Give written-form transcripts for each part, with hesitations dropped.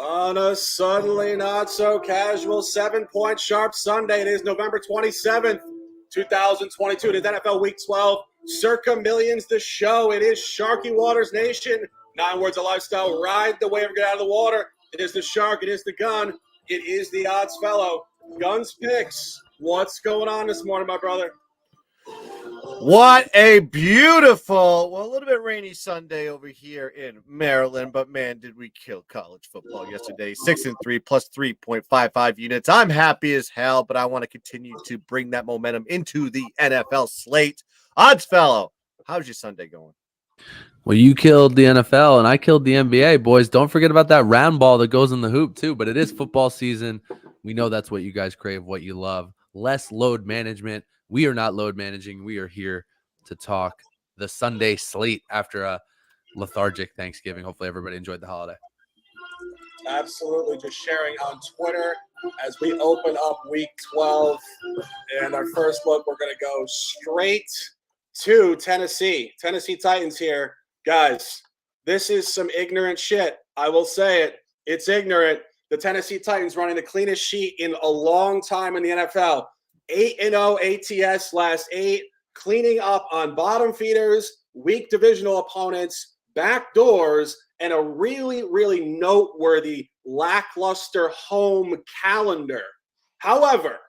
On a suddenly not so casual 7-point sharp Sunday, it is November 27th, 2022. It is NFL Week 12. Circa Millions, the show. It is Sharky Waters Nation. 9 words of lifestyle. Ride the wave or get out of the water. It is the shark. It is the gun. It is the odds fellow. Guns picks. What's going on this morning, my brother? What a beautiful, well, a little bit rainy Sunday over here in Maryland, but man, did we kill college football yesterday. 6-3 plus 3.55 units. I'm happy as hell, but I want to continue to bring that momentum into the NFL slate. Odds fellow, how's your Sunday going? Well, you killed the NFL and I killed the NBA, boys. Don't forget about that round ball that goes in the hoop too, but it is football season. We know that's what you guys crave, what you love. Less load management. We are not load managing. We are here to talk the Sunday slate after a lethargic Thanksgiving. Hopefully everybody enjoyed the holiday. Absolutely. Just sharing on Twitter as we open up week 12. And our first look, we're going to go straight to Tennessee. Tennessee Titans here. Guys, this is some ignorant shit. I will say it. It's ignorant. The Tennessee Titans running the cleanest sheet in a long time in the NFL. 8-0 ATS last 8, cleaning up on bottom feeders, weak divisional opponents, back doors, and a really, really noteworthy lackluster home calendar. However,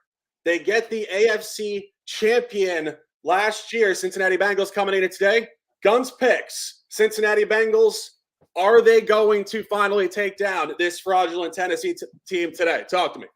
they get the AFC champion last year, Cincinnati Bengals, coming in today. Guns picks, Cincinnati Bengals. Are they going to finally take down this fraudulent Tennessee team today? Talk to me.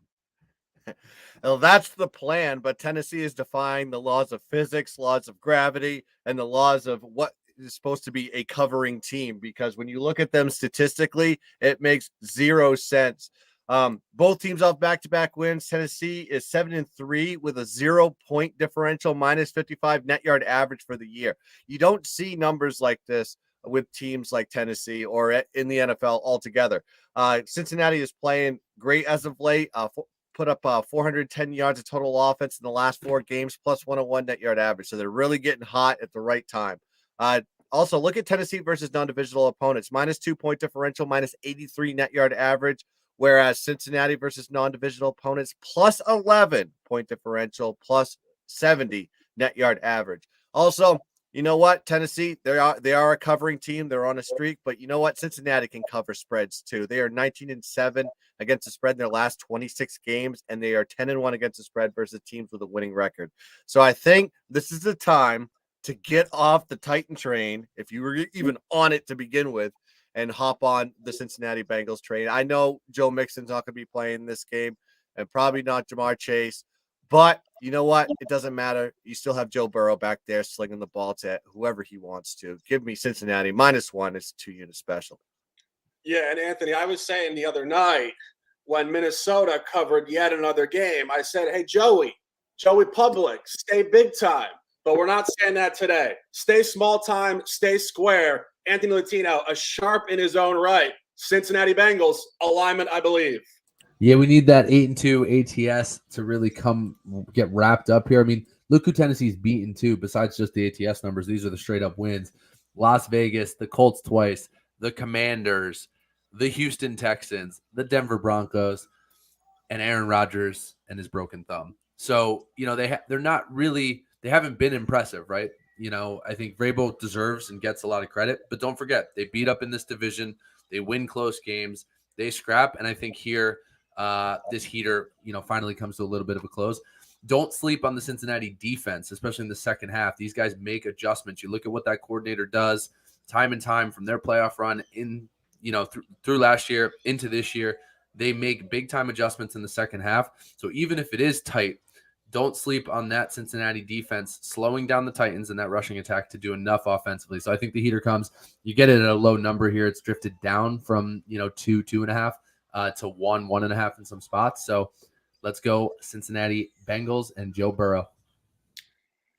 Well, that's the plan, but Tennessee is defying the laws of physics, laws of gravity, and the laws of what is supposed to be a covering team, because when you look at them statistically, it makes zero sense. Both teams off back-to-back wins. Tennessee is 7-3 with a 0-point differential, minus 55 net yard average for the year. You don't see numbers like this with teams like Tennessee or in the NFL altogether. Cincinnati is playing great as of late. Put up 410 yards of total offense in the last 4 games, plus 101 net yard average. So they're really getting hot at the right time. Also, look at Tennessee versus non-divisional opponents. Minus 2-point differential, minus 83 net yard average, whereas Cincinnati versus non-divisional opponents, plus 11-point differential, plus 70 net yard average. Also, you know what? Tennessee, they are a covering team. They're on a streak, but you know what? Cincinnati can cover spreads too. They are 19-7 against the spread in their last 26 games, and they are 10-1 against the spread versus teams with a winning record. So I think this is the time to get off the Titan train, if you were even on it to begin with, and hop on the Cincinnati Bengals train. I know Joe Mixon's not going to be playing this game, and probably not Jamar Chase, but you know what? It doesn't matter. You still have Joe Burrow back there slinging the ball to whoever he wants to. Give me Cincinnati -1. It's a 2-unit special. Yeah, and Anthony, I was saying the other night when Minnesota covered yet another game, I said, hey, Joey Public, stay big time. But we're not saying that today. Stay small time, stay square. Anthony Latino, a sharp in his own right. Cincinnati Bengals, alignment, I believe. Yeah, we need that 8-2 ATS to really get wrapped up here. I mean, look who Tennessee's beaten too, besides just the ATS numbers. These are the straight up wins. Las Vegas, the Colts twice, the Commanders, the Houston Texans, the Denver Broncos, and Aaron Rodgers and his broken thumb. So, you know, they're not really, they haven't been impressive, right? You know, I think Vrabel deserves and gets a lot of credit, but don't forget, they beat up in this division. They win close games. They scrap. And I think here, this heater, you know, finally comes to a little bit of a close. Don't sleep on the Cincinnati defense, especially in the second half. These guys make adjustments. You look at what that coordinator does time and time from their playoff run in, you know, through last year into this year. They make big time adjustments in the second half. So even if it is tight, don't sleep on that Cincinnati defense slowing down the Titans and that rushing attack to do enough offensively. So I think the heater comes. You get it at a low number here. It's drifted down from, you know, 2.5 to 1.5 in some spots. So let's go Cincinnati Bengals and Joe Burrow.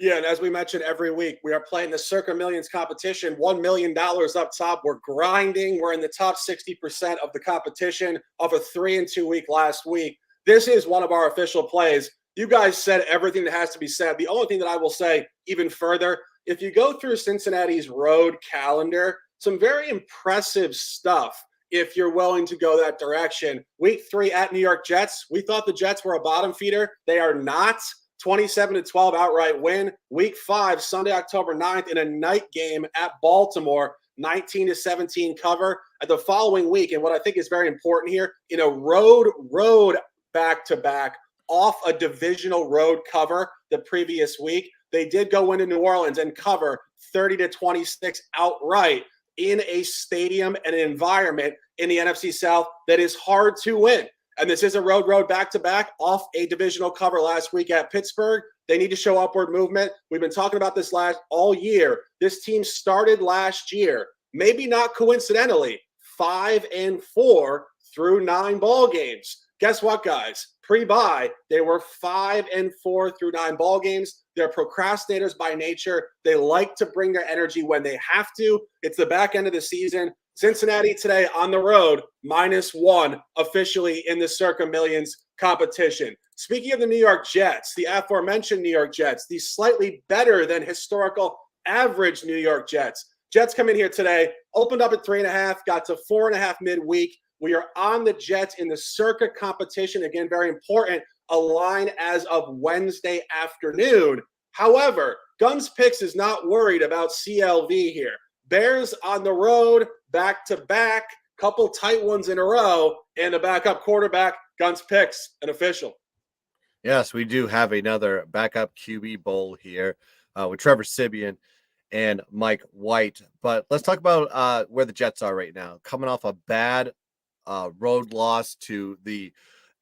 Yeah, and as we mentioned every week, we are playing the Circa Millions competition, $1 million up top. We're grinding. We're in the top 60% of the competition off a 3-2 week last week. This is one of our official plays. You guys said everything that has to be said. The only thing that I will say even further, if you go through Cincinnati's road calendar, some very impressive stuff if you're willing to go that direction. Week 3 at New York Jets. We thought the Jets were a bottom feeder. They are not. 27-12 outright win. Week 5, Sunday, October 9th, in a night game at Baltimore, 19-17 cover. The following week, and what I think is very important here, in a road back-to-back off a divisional road cover the previous week, they did go into New Orleans and cover 30-26 outright in a stadium and an environment in the NFC South that is hard to win. And this is a road back-to-back off a divisional cover last week at Pittsburgh. They need to show upward movement. We've been talking about this all year. This team started last year, maybe not coincidentally, 5-4 through 9 ball games. Guess what, guys? Pre-bye, they were 5-4 through 9 ball games. They're procrastinators by nature. They like to bring their energy when they have to. It's the back end of the season. Cincinnati today on the road, -1 officially in the Circa Millions competition. Speaking of the New York Jets, the aforementioned New York Jets, the slightly better than historical average New York Jets. Jets come in here today, opened up at 3.5, got to 4.5 midweek. We are on the Jets in the Circa competition. Again, very important, a line as of Wednesday afternoon. However, Guns Picks is not worried about CLV here. Bears on the road, back-to-back, couple tight ones in a row, and a backup quarterback. Guns Picks, an official. Yes, we do have another backup QB bowl here with Trevor Siemian and Mike White. But let's talk about where the Jets are right now. Coming off a bad road loss to the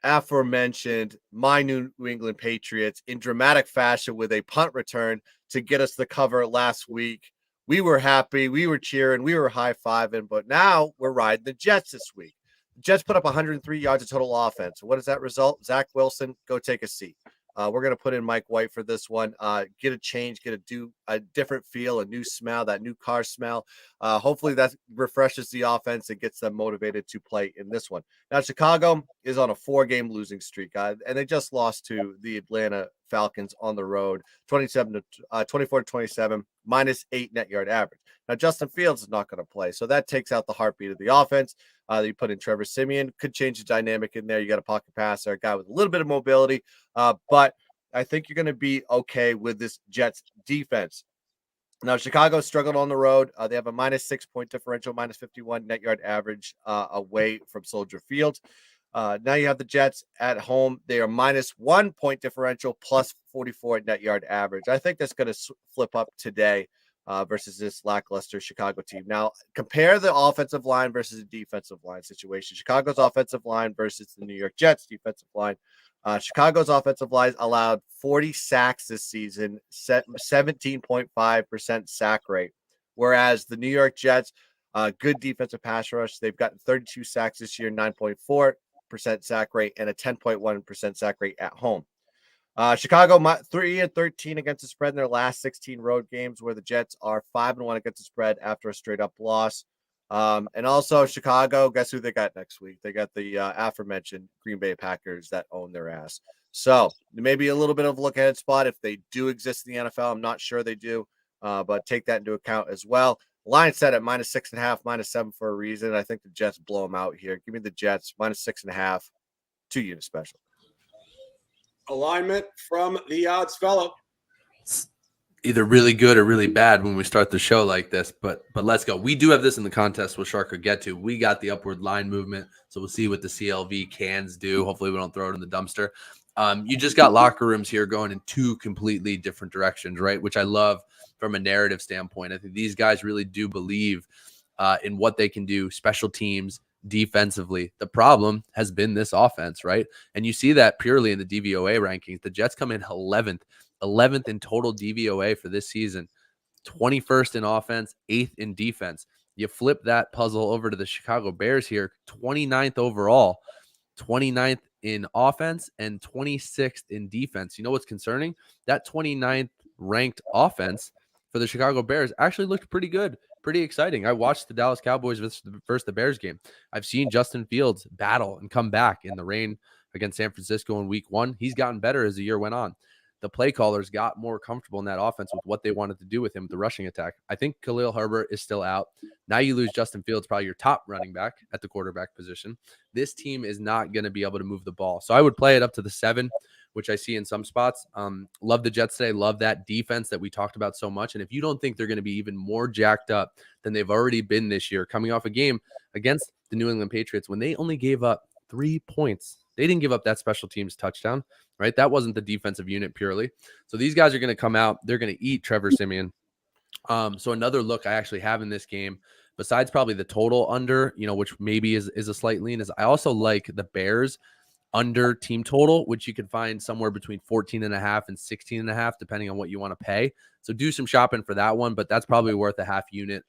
aforementioned my New England Patriots in dramatic fashion with a punt return to get us the cover last week. We were happy, we were cheering, we were high-fiving, but now we're riding the Jets this week. The Jets put up 103 yards of total offense. What does that result? Zach Wilson, go take a seat. We're going to put in Mike White for this one. Get a change, get a different feel, a new smell, that new car smell. Hopefully that refreshes the offense and gets them motivated to play in this one. Now, Chicago is on a 4-game losing streak, and they just lost to the Atlanta Falcons on the road, 24-27, -8 net yard average. Now, Justin Fields is not going to play, so that takes out the heartbeat of the offense. You put in Trevor Siemian, could change the dynamic in there. You got a pocket passer, a guy with a little bit of mobility, but I think you're going to be okay with this Jets defense. Now, Chicago struggled on the road. They have a -6 point differential, -51 net yard average away from Soldier Field. Now you have the Jets at home. They are -1 point differential, +44 net yard average. I think that's going to flip up today versus this lackluster Chicago team. Now, compare the offensive line versus the defensive line situation. Chicago's offensive line versus the New York Jets defensive line. Chicago's offensive line allowed 40 sacks this season, 17.5% sack rate, whereas the New York Jets, good defensive pass rush. They've gotten 32 sacks this year, 9.4% sack rate, and a 10.1% sack rate at home. Chicago 3-13 against the spread in their last 16 road games, where the Jets are 5-1 against the spread after a straight up loss. And also Chicago, guess who they got next week? They got the aforementioned Green Bay Packers that own their ass. So maybe a little bit of a look ahead spot if they do exist in the NFL. I'm not sure they do, but take that into account as well. Line set at -6.5, -7 for a reason. I think the Jets blow them out here. Give me the Jets -6.5, 2-unit special. Alignment from the odds fellow. It's either really good or really bad when we start the show like this, but let's go. We do have this in the contest. Will Sharker get to? We got the upward line movement, so we'll see what the CLV cans do. Hopefully we don't throw it in the dumpster. You just got locker rooms here going in 2 completely different directions, right? Which I love from a narrative standpoint. I think these guys really do believe in what they can do, special teams, defensively. The problem has been this offense, right? And you see that purely in the DVOA rankings. The Jets come in 11th in total DVOA for this season, 21st in offense, 8th in defense. You flip that puzzle over to the Chicago Bears here, 29th overall, 29th in offense, and 26th in defense. You know what's concerning? That 29th ranked offense for the Chicago Bears actually looked pretty good, pretty exciting. I watched the Dallas Cowboys versus the Bears game. I've seen Justin Fields battle and come back in the rain against San Francisco in week 1. He's gotten better as the year went on. the play callers got more comfortable in that offense with what they wanted to do with him, with the rushing attack. I think Khalil Herbert is still out. Now you lose Justin Fields, probably your top running back at the quarterback position. This team is not going to be able to move the ball. So I would play it up to the 7, which I see in some spots. Love the Jets today. Love that defense that we talked about so much. And if you don't think they're going to be even more jacked up than they've already been this year, coming off a game against the New England Patriots when they only gave up 3 points, they didn't give up that special teams touchdown, right? That wasn't the defensive unit purely. So these guys are going to come out. They're going to eat Trevor Siemian. So another look I actually have in this game, besides probably the total under, which maybe is a slight lean, is I also like the Bears under team total, which you can find somewhere between 14.5 and 16.5, depending on what you want to pay. So do some shopping for that one, but that's probably worth a half unit,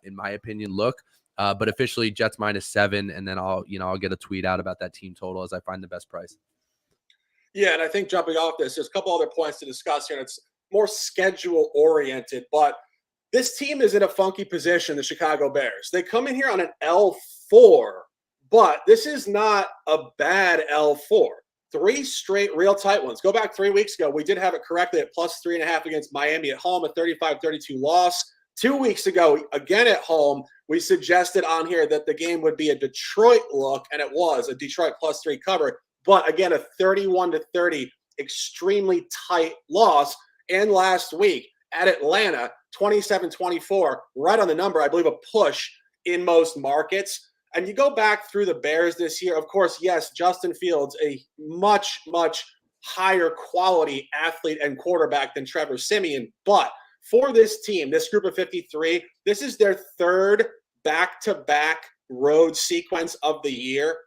in my opinion, look. But officially Jets -7, and then I'll get a tweet out about that team total as I find the best price. Yeah, and I think jumping off this, there's a couple other points to discuss here, and it's more schedule oriented, but this team is in a funky position, the Chicago Bears. They come in here on an L4, but this is not a bad L4. 3 straight real tight ones. Go back 3 weeks ago. We did have it correctly at +3.5 against Miami at home, a 35-32 loss. 2 weeks ago, again at home, we suggested on here that the game would be a Detroit look, and it was a Detroit +3 cover. But again, a 31-30 extremely tight loss. And last week at Atlanta, 27-24, right on the number, I believe a push in most markets. And you go back through the Bears this year, of course, yes, Justin Fields, a much, much higher quality athlete and quarterback than Trevor Siemian. But for this team, this group of 53, this is their 3rd back-to-back road sequence of the year.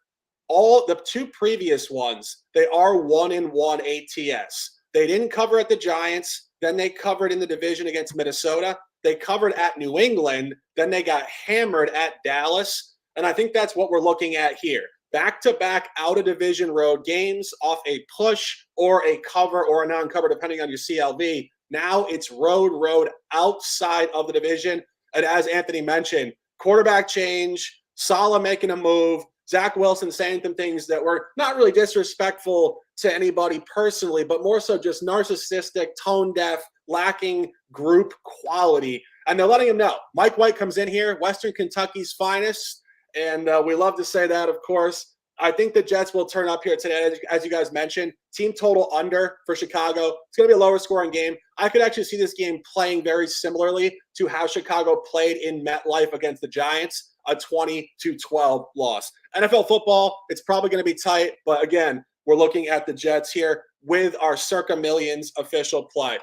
All the 2 previous ones, they are 1-1 ATS. They didn't cover at the Giants. Then they covered in the division against Minnesota. They covered at New England. Then they got hammered at Dallas. And I think that's what we're looking at here. Back-to-back out-of-division road games off a push or a cover or a non-cover, depending on your CLV. Now it's road outside of the division. And as Anthony mentioned, quarterback change, Saleh making a move, Zach Wilson saying some things that were not really disrespectful to anybody personally, but more so just narcissistic, tone deaf, lacking group quality. And they're letting him know. Mike White comes in here, Western Kentucky's finest. And we love to say that, of course. I think the Jets will turn up here today, as you guys mentioned. Team total under for Chicago. It's going to be a lower scoring game. I could actually see this game playing very similarly to how Chicago played in MetLife against the Giants, a 20-12 loss. NFL football, it's probably going to be tight. But again, we're looking at the Jets here with our Circa Millions official play.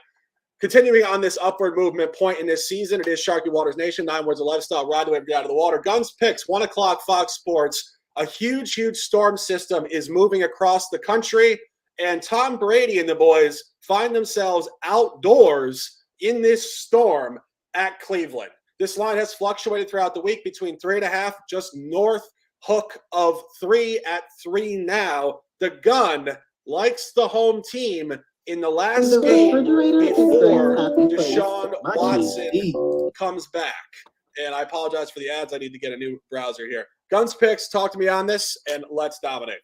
Continuing on this upward movement point in this season, it is Sharky Waters Nation, 9 words of lifestyle, ride the wave out of the water. Guns picks, 1 o'clock, Fox Sports. A huge storm system is moving across the country, and Tom Brady and the boys find themselves outdoors in this storm at Cleveland. This line has fluctuated throughout the week between 3.5, just north hook of 3 at 3 now. The gun likes the home team in the last game before Deshaun Watson comes back. And I apologize for the ads. I need to get a new browser here. Guns picks, talk to me on this, and let's dominate.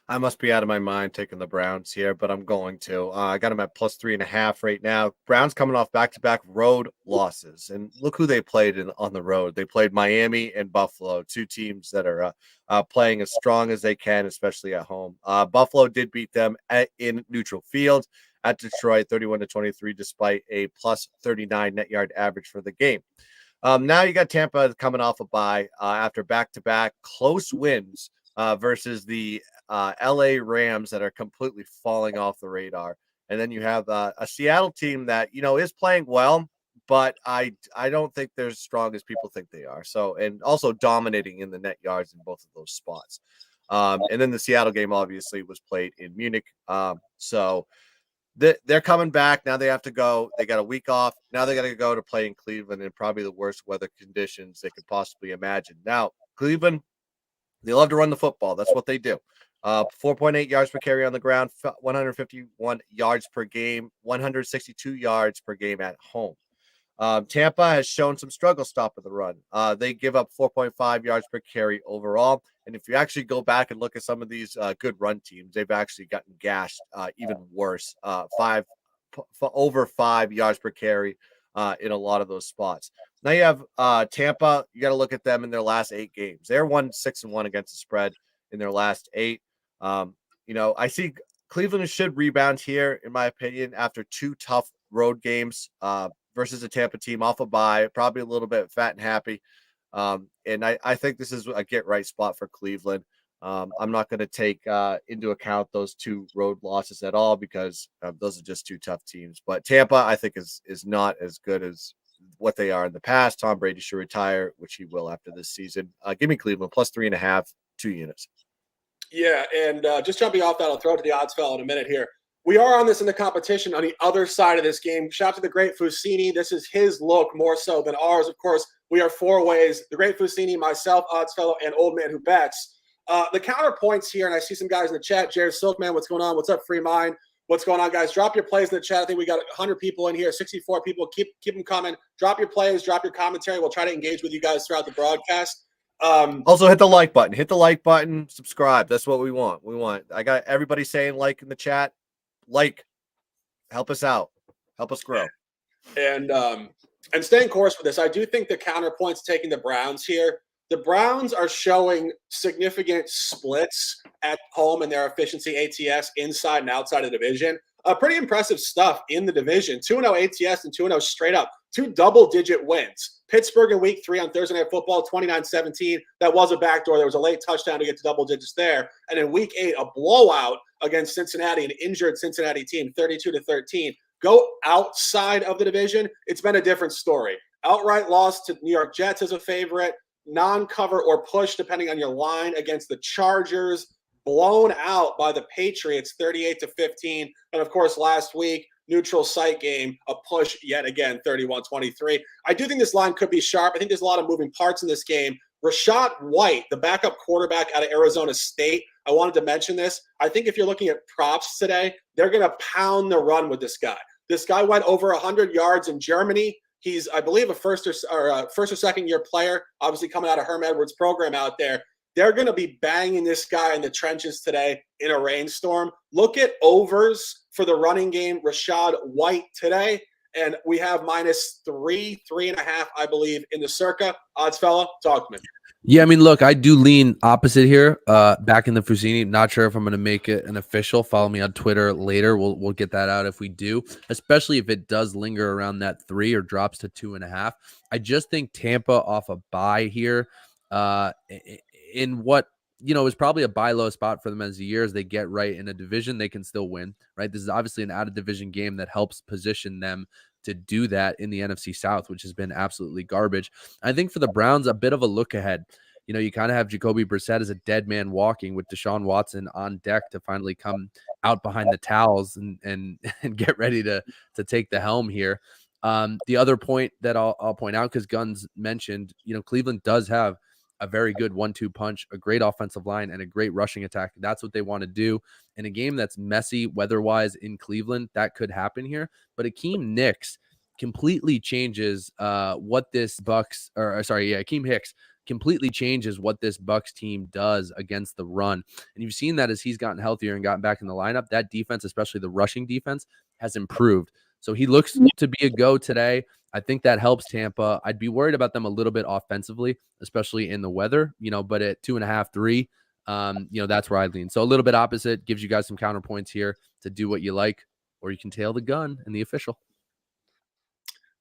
I must be out of my mind taking the Browns here, but I'm going to. I got them at +3.5 right now. Browns coming off back-to-back road losses. And look who they played on the road. They played Miami and Buffalo, 2 teams that are playing as strong as they can, especially at home. Buffalo did beat them in neutral field at Detroit, 31-23, despite a +39 net yard average for the game. Now you got Tampa coming off a bye after back-to-back close wins versus the LA Rams that are completely falling off the radar. And then you have a Seattle team that, is playing well, but I don't think they're as strong as people think they are. So, and also dominating in the net yards in both of those spots. And then the Seattle game obviously was played in Munich. So they're coming back. Now they have to go. They got a week off. Now they got to go to play in Cleveland in probably the worst weather conditions they could possibly imagine. Now, Cleveland, they love to run the football. That's what they do. 4.8 yards per carry on the ground, 151 yards per game, 162 yards per game at home. Tampa has shown some struggle stopping the run. They give up 4.5 yards per carry overall. And if you actually go back and look at some of these good run teams, they've actually gotten gashed even worse. Over 5 yards per carry in a lot of those spots. Now you have Tampa. You got to look at them in their last 8 games. They're 1-6-1 against the spread in their last 8. I see Cleveland should rebound here, in my opinion, after 2 tough road games versus a Tampa team off a bye, probably a little bit fat and happy. And I think this is a get-right spot for Cleveland. I'm not going to take into account those 2 road losses at all because those are just 2 tough teams. But Tampa, I think, is not as good as what they are in the past. Tom Brady should retire, which he will after this season. Give me Cleveland plus 3.5, 2 units. Yeah, and just jumping off that, I'll throw it to the odds fellow in a minute here. We are on this in the competition on the other side of this game. Shout out to the great Fusini. This is his look more so than ours. Of course, we are 4 ways. The great Fusini, myself, odds fellow, and old man who bets. The counterpoints here, and I see some guys in the chat. Jared Silkman, what's going on? What's up, Free Mind? What's going on, guys? Drop your plays in the chat. I think we got 100 people in here, 64 people. Keep them coming. Drop your plays, drop your commentary. We'll try to engage with you guys throughout the broadcast. Also hit the like button. Hit the like button. Subscribe. That's what we want. I got everybody saying like in the chat. Like, help us out. Help us grow. And staying course with this, I do think the counterpoint's taking the Browns here. The Browns are showing significant splits at home in their efficiency ATS inside and outside of the division. Pretty impressive stuff in the division. 2-0 ATS and 2-0 straight up. 2 double-digit wins. Pittsburgh in week 3 on Thursday Night Football, 29-17. That was a backdoor. There was a late touchdown to get to double digits there. And in week 8, a blowout against Cincinnati, an injured Cincinnati team, 32-13. Go outside of the division, it's been a different story. Outright loss to New York Jets as a favorite. Non-cover or push, depending on your line, against the Chargers. Blown out by the Patriots, 38-15. And, of course, last week, neutral site game, a push yet again, 31-23. I do think this line could be sharp. I think there's a lot of moving parts in this game. Rashad White, the backup quarterback out of Arizona State, I wanted to mention this. I think if you're looking at props today, they're going to pound the run with this guy. This guy went over 100 yards in Germany. He's, I believe, a first or second year player, obviously coming out of Herm Edwards' program out there. They're going to be banging this guy in the trenches today in a rainstorm. Look at overs for the running game, Rashad White today. And we have -3, 3.5, I believe, in the Circa. Odds fella, talk to me. Yeah, I mean, look, I do lean opposite here. Back in the Fusini. Not sure if I'm going to make it an official. Follow me on Twitter later. We'll get that out if we do, especially if it does linger around that 3 or drops to 2.5. I just think Tampa off a bye here in what, is probably a buy low spot for them as the year as they get right in a division, they can still win, right? This is obviously an out of division game that helps position them to do that in the NFC South, which has been absolutely garbage. I think for the Browns, a bit of a look ahead. You kind of have Jacoby Brissett as a dead man walking with Deshaun Watson on deck to finally come out behind the towels and get ready to take the helm here. The other point that I'll point out, because Guns mentioned, Cleveland does have a very good 1-2 punch, a great offensive line, and a great rushing attack. That's what they want to do. In a game that's messy weather-wise in Cleveland, that could happen here. But Akeem Hicks completely changes Akeem Hicks completely changes what this Bucs team does against the run. And you've seen that as he's gotten healthier and gotten back in the lineup, that defense, especially the rushing defense, has improved. So he looks to be a go today. I think that helps Tampa. I'd be worried about them a little bit offensively, especially in the weather, but at 2.5, 3, that's where I lean. So a little bit opposite, gives you guys some counterpoints here to do what you like, or you can tail the gun in the official.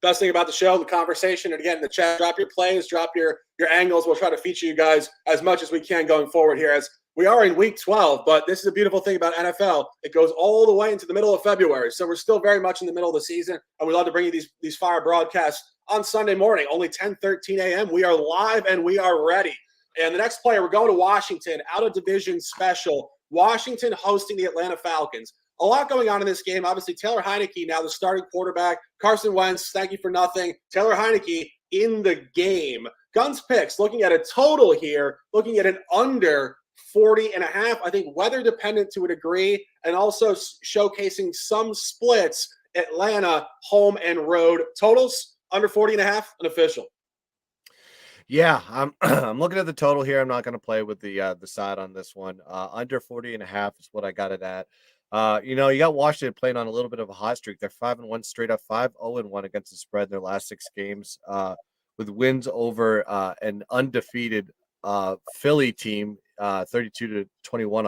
Best thing about the show, the conversation, and again, the chat, drop your plays, drop your angles. We'll try to feature you guys as much as we can going forward here, as we are in week 12, but this is a beautiful thing about NFL. It goes all the way into the middle of February, so we're still very much in the middle of the season, and we love to bring you these fire broadcasts on Sunday morning, only 10:13 a.m. We are live, and we are ready. And the next player, we're going to Washington, out-of-division special. Washington hosting the Atlanta Falcons. A lot going on in this game. Obviously, Taylor Heineke now the starting quarterback. Carson Wentz, thank you for nothing. Taylor Heineke in the game. Guns picks, looking at a total here, looking at an under 40.5. I think weather dependent to a degree, and also showcasing some splits. Atlanta home and road totals. Under 40.5, an official. Yeah, I'm I'm looking at the total here. I'm not going to play with the side on this one. Under 40.5 is what I got it at. You got Washington playing on a little bit of a hot streak. They're 5-1 straight up, 5-0-1 against the spread in their last 6 games, with wins over an undefeated Philly team, 32-21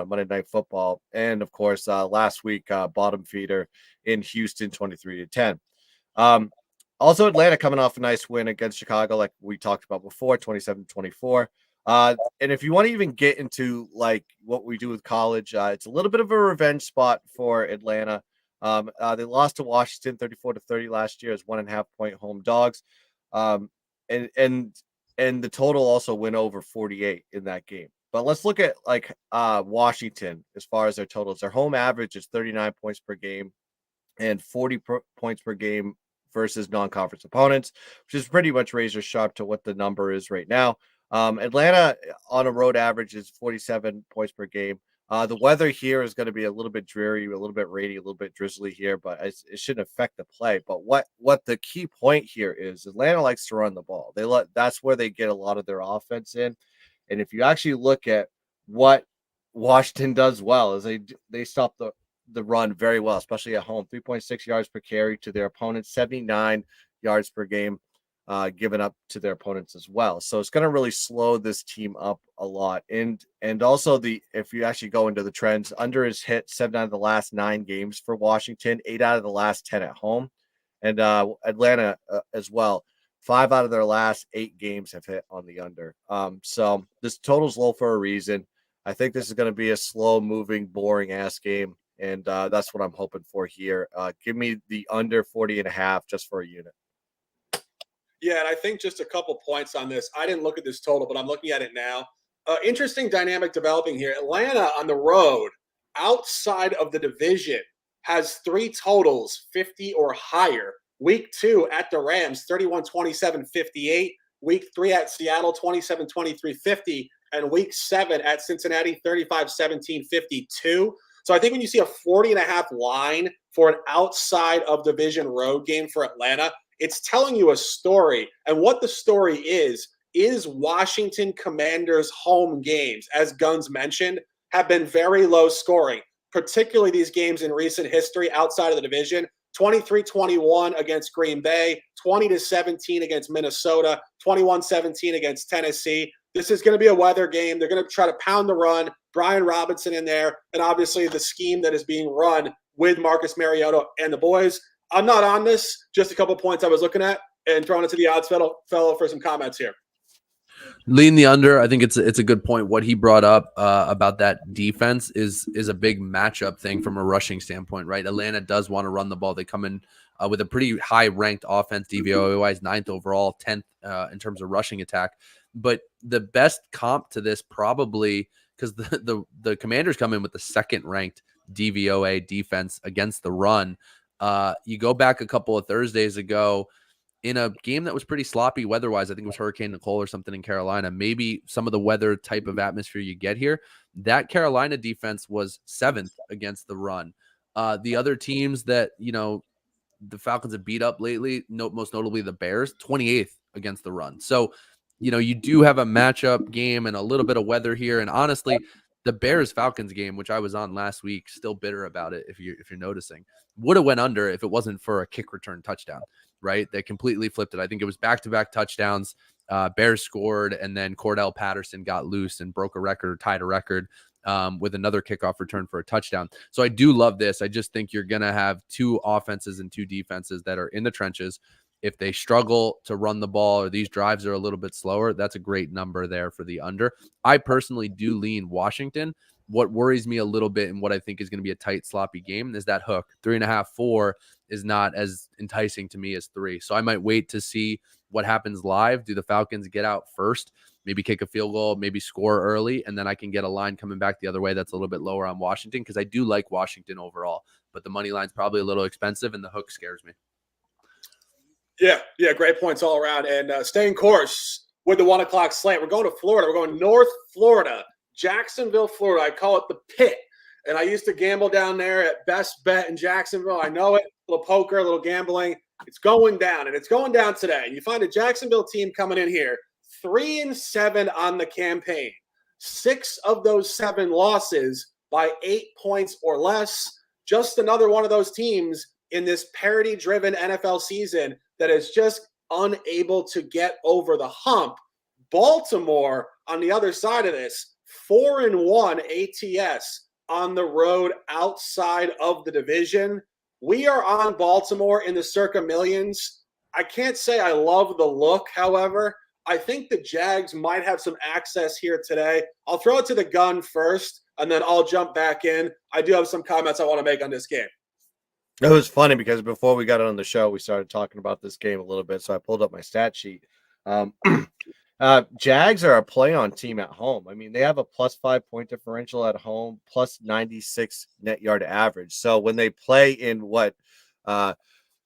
on Monday Night Football, and of course last week bottom feeder in Houston, 23-10. Also, Atlanta coming off a nice win against Chicago, like we talked about before, 27-24. And if you want to even get into like what we do with college, it's a little bit of a revenge spot for Atlanta. They lost to Washington 34-30 last year as 1.5-point home dogs. And the total also went over 48 in that game. But let's look at like Washington as far as their totals. Their home average is 39 points per game and 40 points per game versus non-conference opponents, which is pretty much razor sharp to what the number is right now. Atlanta on a road average is 47 points per game. The weather here is going to be a little bit dreary, a little bit rainy, a little bit drizzly here, but it shouldn't affect the play. But what the key point here is Atlanta likes to run the ball. That's where they get a lot of their offense in. And if you actually look at what Washington does well is they stop the run very well, especially at home. 3.6 yards per carry to their opponents, 79 yards per game given up to their opponents as well. So it's going to really slow this team up a lot. And also if you actually go into the trends, under is hit 7 out of the last 9 games for Washington, 8 out of the last 10 at home. And Atlanta as well. 5 out of their last 8 games have hit on the under. So this total's low for a reason. I think this is going to be a slow moving, boring ass game. And that's what I'm hoping for here. Give me the under 40.5 just for a unit. Yeah, and I think just a couple points on this. I didn't look at this total, but I'm looking at it now. Interesting dynamic developing here. Atlanta on the road, outside of the division, has 3 totals, 50 or higher. Week 2 at the Rams, 31-27-58. Week 3 at Seattle, 27-23-50. And week 7 at Cincinnati, 35-17-52. So I think when you see a 40.5 line for an outside of division road game for Atlanta, it's telling you a story. And what the story is Washington Commanders' home games, as Guns mentioned, have been very low scoring, particularly these games in recent history outside of the division. 23-21 against Green Bay, 20-17 against Minnesota, 21-17 against Tennessee. This is going to be a weather game. They're going to try to pound the run, Brian Robinson in there, and obviously the scheme that is being run with Marcus Mariota and the boys. I'm not on this. Just a couple points I was looking at and throwing it to the odds fellow for some comments here. Lean the under. I think it's a good point. What he brought up about that defense is a big matchup thing from a rushing standpoint, right? Atlanta does want to run the ball. They come in with a pretty high ranked offense, DVOA-wise, 9th overall, 10th in terms of rushing attack. But the best comp to this probably, because the Commanders come in with the 2nd ranked DVOA defense against the run. You go back a couple of Thursdays ago in a game that was pretty sloppy weather-wise. I think it was Hurricane Nicole or something in Carolina. Maybe some of the weather type of atmosphere you get here. That Carolina defense was 7th against the run. The other teams that, the Falcons have beat up lately, most notably the Bears, 28th against the run. So, you do have a matchup game and a little bit of weather here. And honestly, the Bears-Falcons game, which I was on last week, still bitter about it if you're noticing, would have went under if it wasn't for a kick return touchdown, right? They completely flipped it. I think it was back-to-back touchdowns. Bears scored, and then Cordell Patterson got loose and broke a record or tied a record with another kickoff return for a touchdown. So I do love this. I just think you're going to have 2 offenses and 2 defenses that are in the trenches. If they struggle to run the ball or these drives are a little bit slower, that's a great number there for the under. I personally do lean Washington. What worries me a little bit and what I think is going to be a tight, sloppy game is that hook. 3.5, 4 is not as enticing to me as 3. So I might wait to see what happens live. Do the Falcons get out first? Maybe kick a field goal, maybe score early, and then I can get a line coming back the other way that's a little bit lower on Washington, because I do like Washington overall. But the money line's probably a little expensive, and the hook scares me. Yeah, great points all around. And staying course with the 1 o'clock slate, we're going to Florida. We're going North Florida, Jacksonville, Florida. I call it the Pit. And I used to gamble down there at Best Bet in Jacksonville. I know it. A little poker, a little gambling. It's going down, and it's going down today. And you find a Jacksonville team coming in here 3-7 on the campaign. 6 of those 7 losses by 8 points or less. Just another one of those teams in this parity-driven NFL season that is just unable to get over the hump. Baltimore, on the other side of this, 4-1 ATS on the road outside of the division. We are on Baltimore in the circa millions. I can't say I love the look, however. I think the Jags might have some access here today. I'll throw it to the gun first, and then I'll jump back in. I do have some comments I want to make on this game. It was funny because before we got on the show, we started talking about this game a little bit, so I pulled up my stat sheet. Jags are a play-on team at home. I mean, they have a +5 point differential at home, +96 net yard average. So when they play in what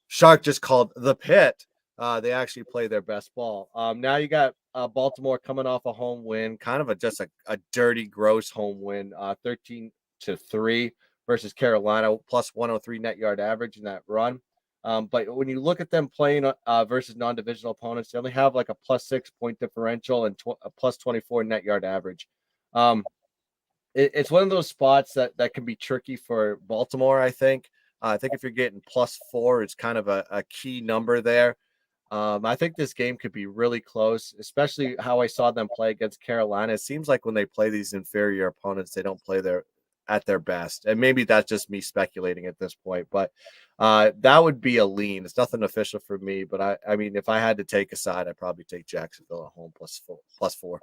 Shark just called the pit, they actually play their best ball. Now you got Baltimore coming off a home win, kind of just a dirty, gross home win, 13-3 versus Carolina, +103 net yard average in that run. But when you look at them playing versus non-divisional opponents, they only have like a +6 point differential and a +24 net yard average. It's one of those spots that can be tricky for Baltimore, I think. I think if you're getting +4, it's kind of a key number there. I think this game could be really close, especially how I saw them play against Carolina. It seems like when they play these inferior opponents, they don't play at their best. And maybe that's just me speculating at this point, but that would be a lean. It's nothing official for me, but I mean, if I had to take a side, I'd probably take Jacksonville at home +4.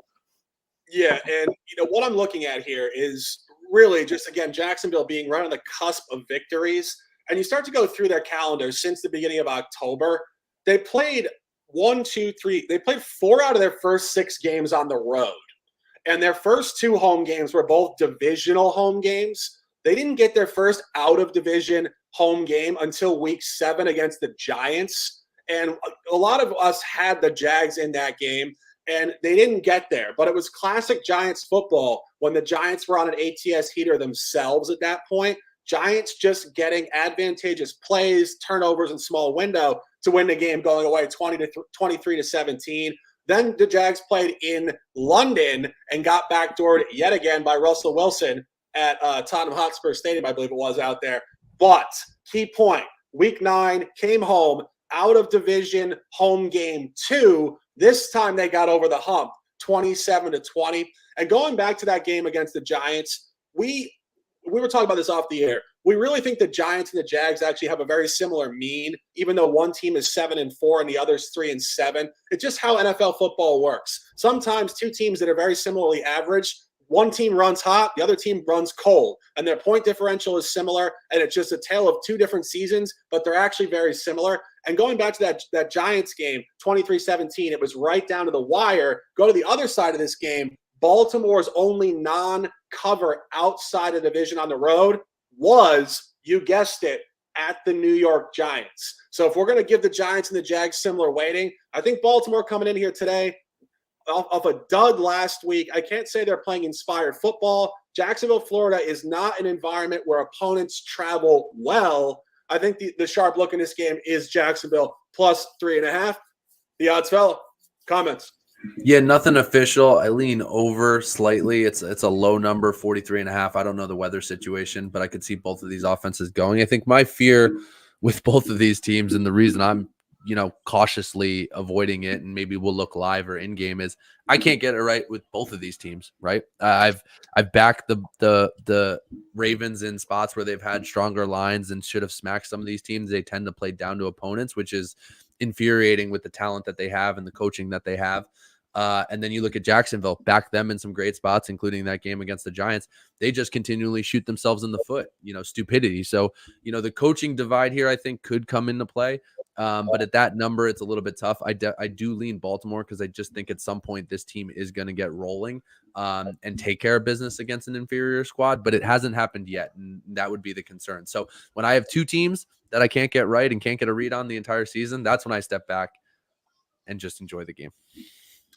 Yeah, and what I'm looking at here is really just, again, Jacksonville being right on the cusp of victories. And you start to go through their calendar since the beginning of October. They played 4 out of their first 6 games on the road. And their first 2 home games were both divisional home games. They didn't get their first out-of-division home game until week 7 against the Giants. And a lot of us had the Jags in that game, and they didn't get there. But it was classic Giants football when the Giants were on an ATS heater themselves at that point. Giants just getting advantageous plays, turnovers, and small window to win the game, going away 23-17. Then the Jags played in London and got backdoored yet again by Russell Wilson at Tottenham Hotspur Stadium, I believe it was out there. But key point, week 9, came home, out of division, home game 2. This time they got over the hump, 27-20. And going back to that game against the Giants, we were talking about this off the air. We really think the Giants and the Jags actually have a very similar mean, even though one team is 7-4 and the other's 3-7. It's just how NFL football works. Sometimes 2 teams that are very similarly average, one team runs hot, the other team runs cold, and their point differential is similar, and it's just a tale of 2 different seasons, but they're actually very similar. And going back to that Giants game, 23-17, it was right down to the wire. Go to the other side of this game, Baltimore's only non-cover outside of the division on the road was, you guessed it, at the New York Giants. So if we're going to give the Giants and the Jags similar weighting, I think Baltimore coming in here today off a dud last week. I can't say they're playing inspired football. Jacksonville, Florida is not an environment where opponents travel well. I think the sharp look in this game is Jacksonville +3.5. The odds fella. Comments. Yeah, nothing official. I lean over slightly. It's a low number, 43.5. I don't know the weather situation, but I could see both of these offenses going. I think my fear with both of these teams, and the reason I'm cautiously avoiding it, and maybe we'll look live or in game, is I can't get it right with both of these teams. Right? I've backed the Ravens in spots where they've had stronger lines and should have smacked some of these teams. They tend to play down to opponents, which is infuriating with the talent that they have and the coaching that they have. And then you look at Jacksonville, back them in some great spots, including that game against the Giants. They just continually shoot themselves in the foot, stupidity. So, the coaching divide here, I think, could come into play. But at that number, it's a little bit tough. I do lean Baltimore because I just think at some point this team is going to get rolling and take care of business against an inferior squad. But it hasn't happened yet, and that would be the concern. So when I have 2 teams that I can't get right and can't get a read on the entire season, that's when I step back and just enjoy the game.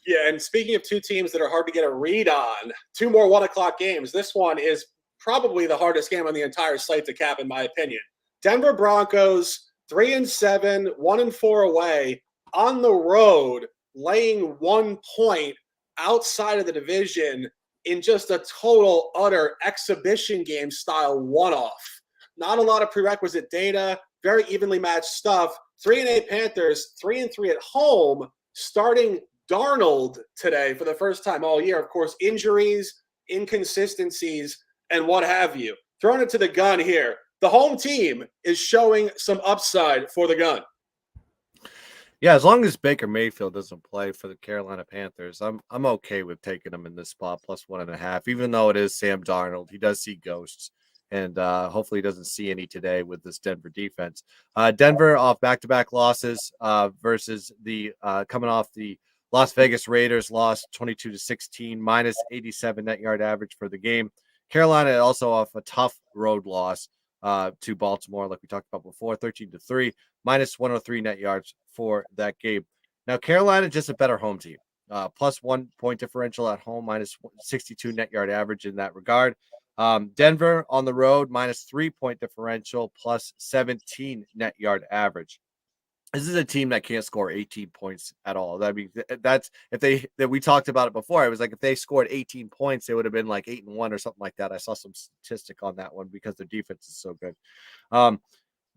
Yeah, and speaking of 2 teams that are hard to get a read on, 2 more 1:00 games. This one is probably the hardest game on the entire slate to cap, in my opinion. Denver Broncos 3-7, 1-4 away on the road, laying 1 point outside of the division in just a total, utter exhibition game style one-off. Not a lot of prerequisite data, very evenly matched stuff. 3-8 Panthers, 3-3 at home, starting Darnold today for the first time all year. Of course, injuries, inconsistencies, and what have you. Throwing it to the gun here. The home team is showing some upside for the gun. Yeah, as long as Baker Mayfield doesn't play for the Carolina Panthers, I'm okay with taking him in this spot plus 1.5. Even though it is Sam Darnold, he does see ghosts, and hopefully he doesn't see any today with this Denver defense. Denver off back-to-back losses versus the coming off the Las Vegas Raiders lost 22-16, minus 87 net yard average for the game. Carolina also off a tough road loss to Baltimore, like we talked about before, 13-3, minus 103 net yards for that game. Now, Carolina just a better home team. Plus 1 point differential at home, minus 62 net yard average in that regard. Denver on the road, minus 3 point differential, plus 17 net yard average. This is a team that can't score 18 points at all. I mean, that's that we talked about it before. I was like, if they scored 18 points, they would have been like 8-1 or something like that. I saw some statistic on that one because their defense is so good.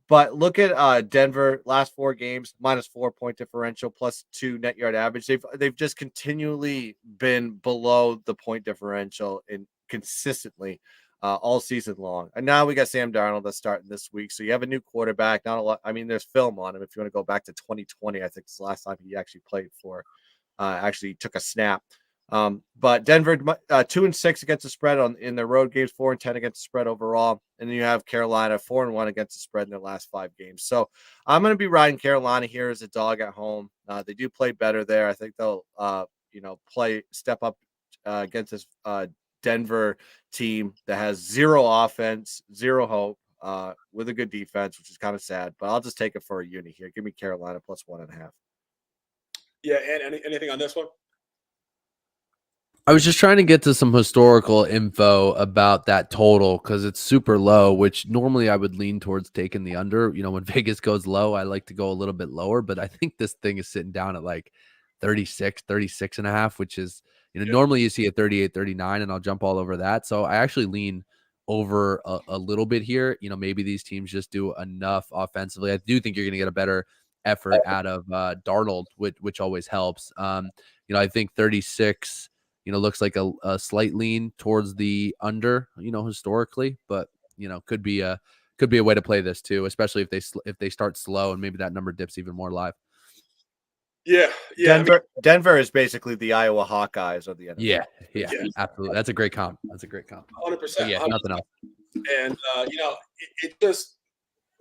But look at Denver last 4 games, minus 4 point differential, plus 2 net yard average. They've just continually been below the point differential and consistently all season long. And now we got Sam Darnold that's starting this week. So you have a new quarterback. Not a lot. I mean, there's film on him. If you want to go back to 2020, I think it's the last time he actually played for, actually took a snap. But Denver 2-6 against the spread in their road games, 4-10 against the spread overall, and then you have Carolina 4-1 against the spread in their last 5 games. So I'm going to be riding Carolina here as a dog at home. They do play better there. I think they'll step up against this Denver team that has zero offense, zero hope, with a good defense, which is kind of sad. But I'll just take it for a uni here. Give me Carolina plus 1.5. Yeah, and anything on this one? I was just trying to get to some historical info about that total because it's super low, which normally I would lean towards taking the under. You know, when Vegas goes low, I like to go a little bit lower, but I think this thing is sitting down at like 36 and a half, which is, normally you see a 38, 39, and I'll jump all over that. So I actually lean over a little bit here. Maybe these teams just do enough offensively. I do think you're going to get a better effort out of Darnold, which always helps. I think 36, looks like a slight lean towards the under, historically, but could be a way to play this too, especially if they start slow and maybe that number dips even more live. Yeah. Denver is basically the Iowa Hawkeyes of the NFL. Yeah, absolutely. That's a great comp. 100%. Yeah, 100%. nothing else. And it just,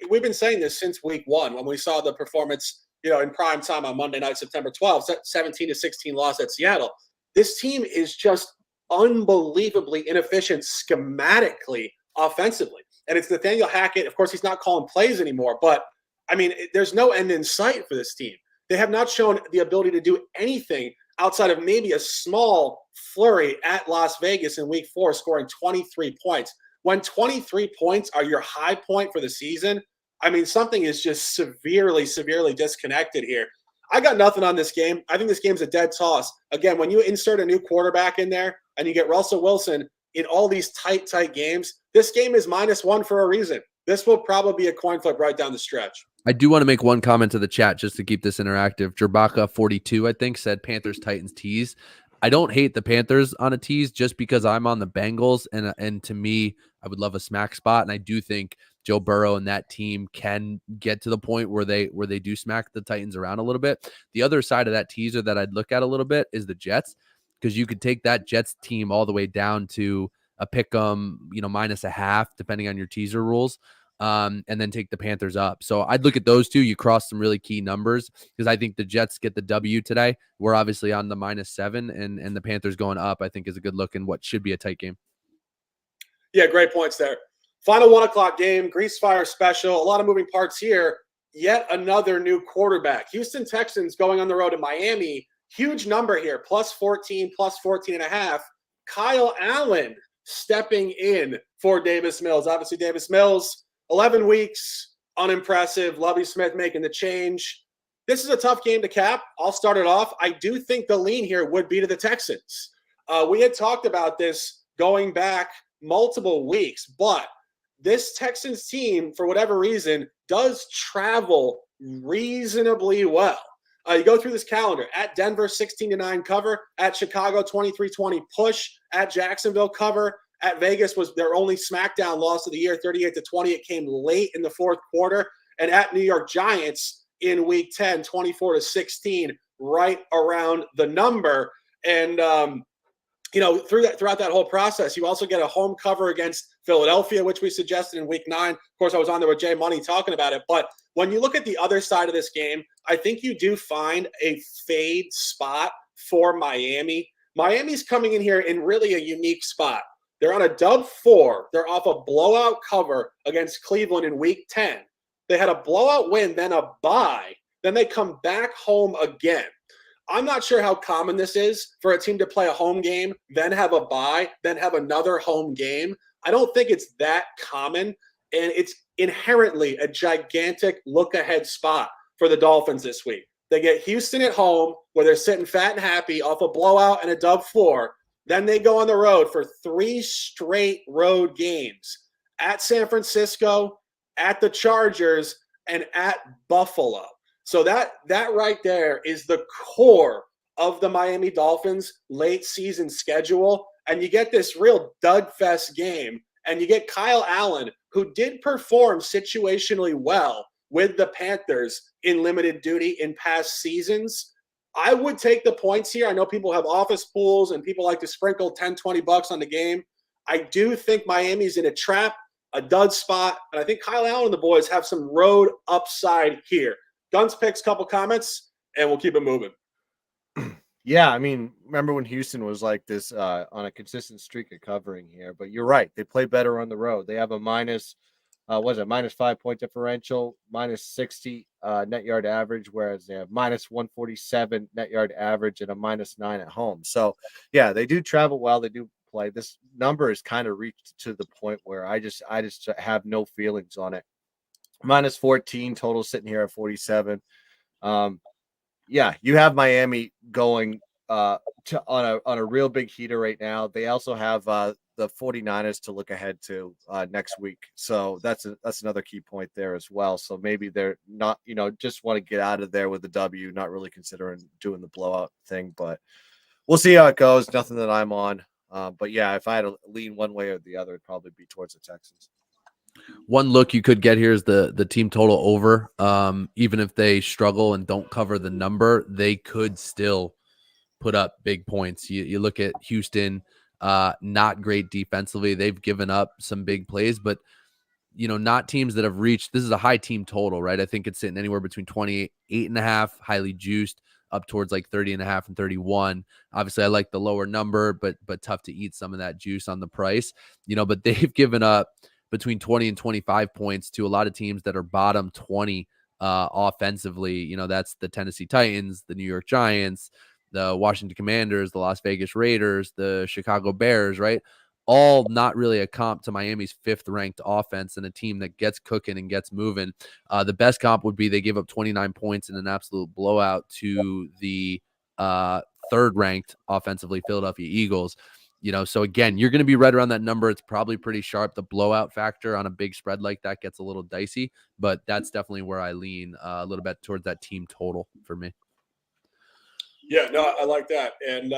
we've been saying this since week 1 when we saw the performance, in prime time on Monday night, September 12th, 17-16 loss at Seattle. This team is just unbelievably inefficient schematically, offensively. And it's Nathaniel Hackett. Of course, he's not calling plays anymore, but I mean, there's no end in sight for this team. They have not shown the ability to do anything outside of maybe a small flurry at Las Vegas in week 4, scoring 23 points. When 23 points are your high point for the season, I mean, something is just severely, severely disconnected here. I got nothing on this game. I think this game's a dead toss. Again, when you insert a new quarterback in there and you get Russell Wilson in all these tight games, this game is -1 for a reason. This will probably be a coin flip right down the stretch. I do want to make one comment to the chat just to keep this interactive. Jerbaka 42, I think, said Panthers Titans tease. I don't hate the Panthers on a tease just because I'm on the Bengals, and to me, I would love a smack spot, and I do think Joe Burrow and that team can get to the point where they do smack the Titans around a little bit. The other side of that teaser that I'd look at a little bit is the Jets, because you could take that Jets team all the way down to a pick 'em, -0.5, depending on your teaser rules. And then take the Panthers up. So I'd look at those two. You cross some really key numbers because I think the Jets get the W today. We're obviously on the -7, and the Panthers going up, I think, is a good look in what should be a tight game. Yeah, great points there. Final 1 o'clock game, Grease Fire special. A lot of moving parts here. Yet another new quarterback. Houston Texans going on the road to Miami. Huge number here, +14, +14.5. Kyle Allen stepping in for Davis Mills. Obviously, Davis Mills, 11 weeks, unimpressive. Lovie Smith making the change. This is a tough game to cap. I'll start it off. I do think the lean here would be to the Texans. We had talked about this going back multiple weeks, but this Texans team, for whatever reason, does travel reasonably well. You go through this calendar. At Denver, 16-9 cover. At Chicago, 23-20 push. At Jacksonville, cover. At Vegas was their only SmackDown loss of the year, 38-20. It came late in the fourth quarter. And at New York Giants in Week 10, 24-16, right around the number. And throughout that whole process, you also get a home cover against Philadelphia, which we suggested in Week 9. Of course, I was on there with Jay Money talking about it. But when you look at the other side of this game, I think you do find a fade spot for Miami. Miami's coming in here in really a unique spot. They're on a dub 4. They're off a blowout cover against Cleveland in Week 10. They had a blowout win, then a bye. Then they come back home again. I'm not sure how common this is for a team to play a home game, then have a bye, then have another home game. I don't think it's that common, and it's inherently a gigantic look-ahead spot for the Dolphins this week. They get Houston at home, where they're sitting fat and happy off a blowout and a dub 4. Then they go on the road for 3 straight road games at San Francisco, at the Chargers, and at Buffalo. So that right there is the core of the Miami Dolphins late season schedule. And you get this real dud-fest game. And you get Kyle Allen, who did perform situationally well with the Panthers in limited duty in past seasons. I would take the points here. I know people have office pools and people like to sprinkle $10, $20 on the game. I do think Miami's in a trap, a dud spot. And I think Kyle Allen and the boys have some road upside here. Guns picks, couple comments, and we'll keep it moving. Yeah, I mean, remember when Houston was like this on a consistent streak of covering here? But you're right; they play better on the road. They have a minus 5 point differential, minus 60 net yard average, whereas they have minus 147 net yard average and a minus 9 at home. So, yeah, they do travel well. They do play. This number is kind of reached to the point where I just have no feelings on it. Minus 14 total sitting here at 47. Yeah, you have Miami going on a real big heater right now. They also have the 49ers to look ahead to next week. So that's another key point there as well. So maybe they're not, just want to get out of there with the W, not really considering doing the blowout thing. But we'll see how it goes. Nothing that I'm on. But yeah, if I had to lean one way or the other, it'd probably be towards the Texans. One look you could get here is the team total over. Even if they struggle and don't cover the number, they could still put up big points. You look at Houston, not great defensively. They've given up some big plays, but not teams that have reached. This is a high team total, right? I think it's sitting anywhere between 28.5, highly juiced, up towards like 30.5 and 31. Obviously, I like the lower number, but tough to eat some of that juice on the price. But they've given up between 20 and 25 points to a lot of teams that are bottom 20 offensively. That's the Tennessee Titans, the New York Giants, the Washington Commanders, the Las Vegas Raiders, the Chicago Bears, right? All not really a comp to Miami's 5th ranked offense and a team that gets cooking and gets moving. The best comp would be they give up 29 points in an absolute blowout to the 3rd ranked offensively Philadelphia Eagles. So again, you're going to be right around that number. It's probably pretty sharp. The blowout factor on a big spread like that gets a little dicey, but that's definitely where I lean a little bit towards that team total for me. Yeah, no, I like that. And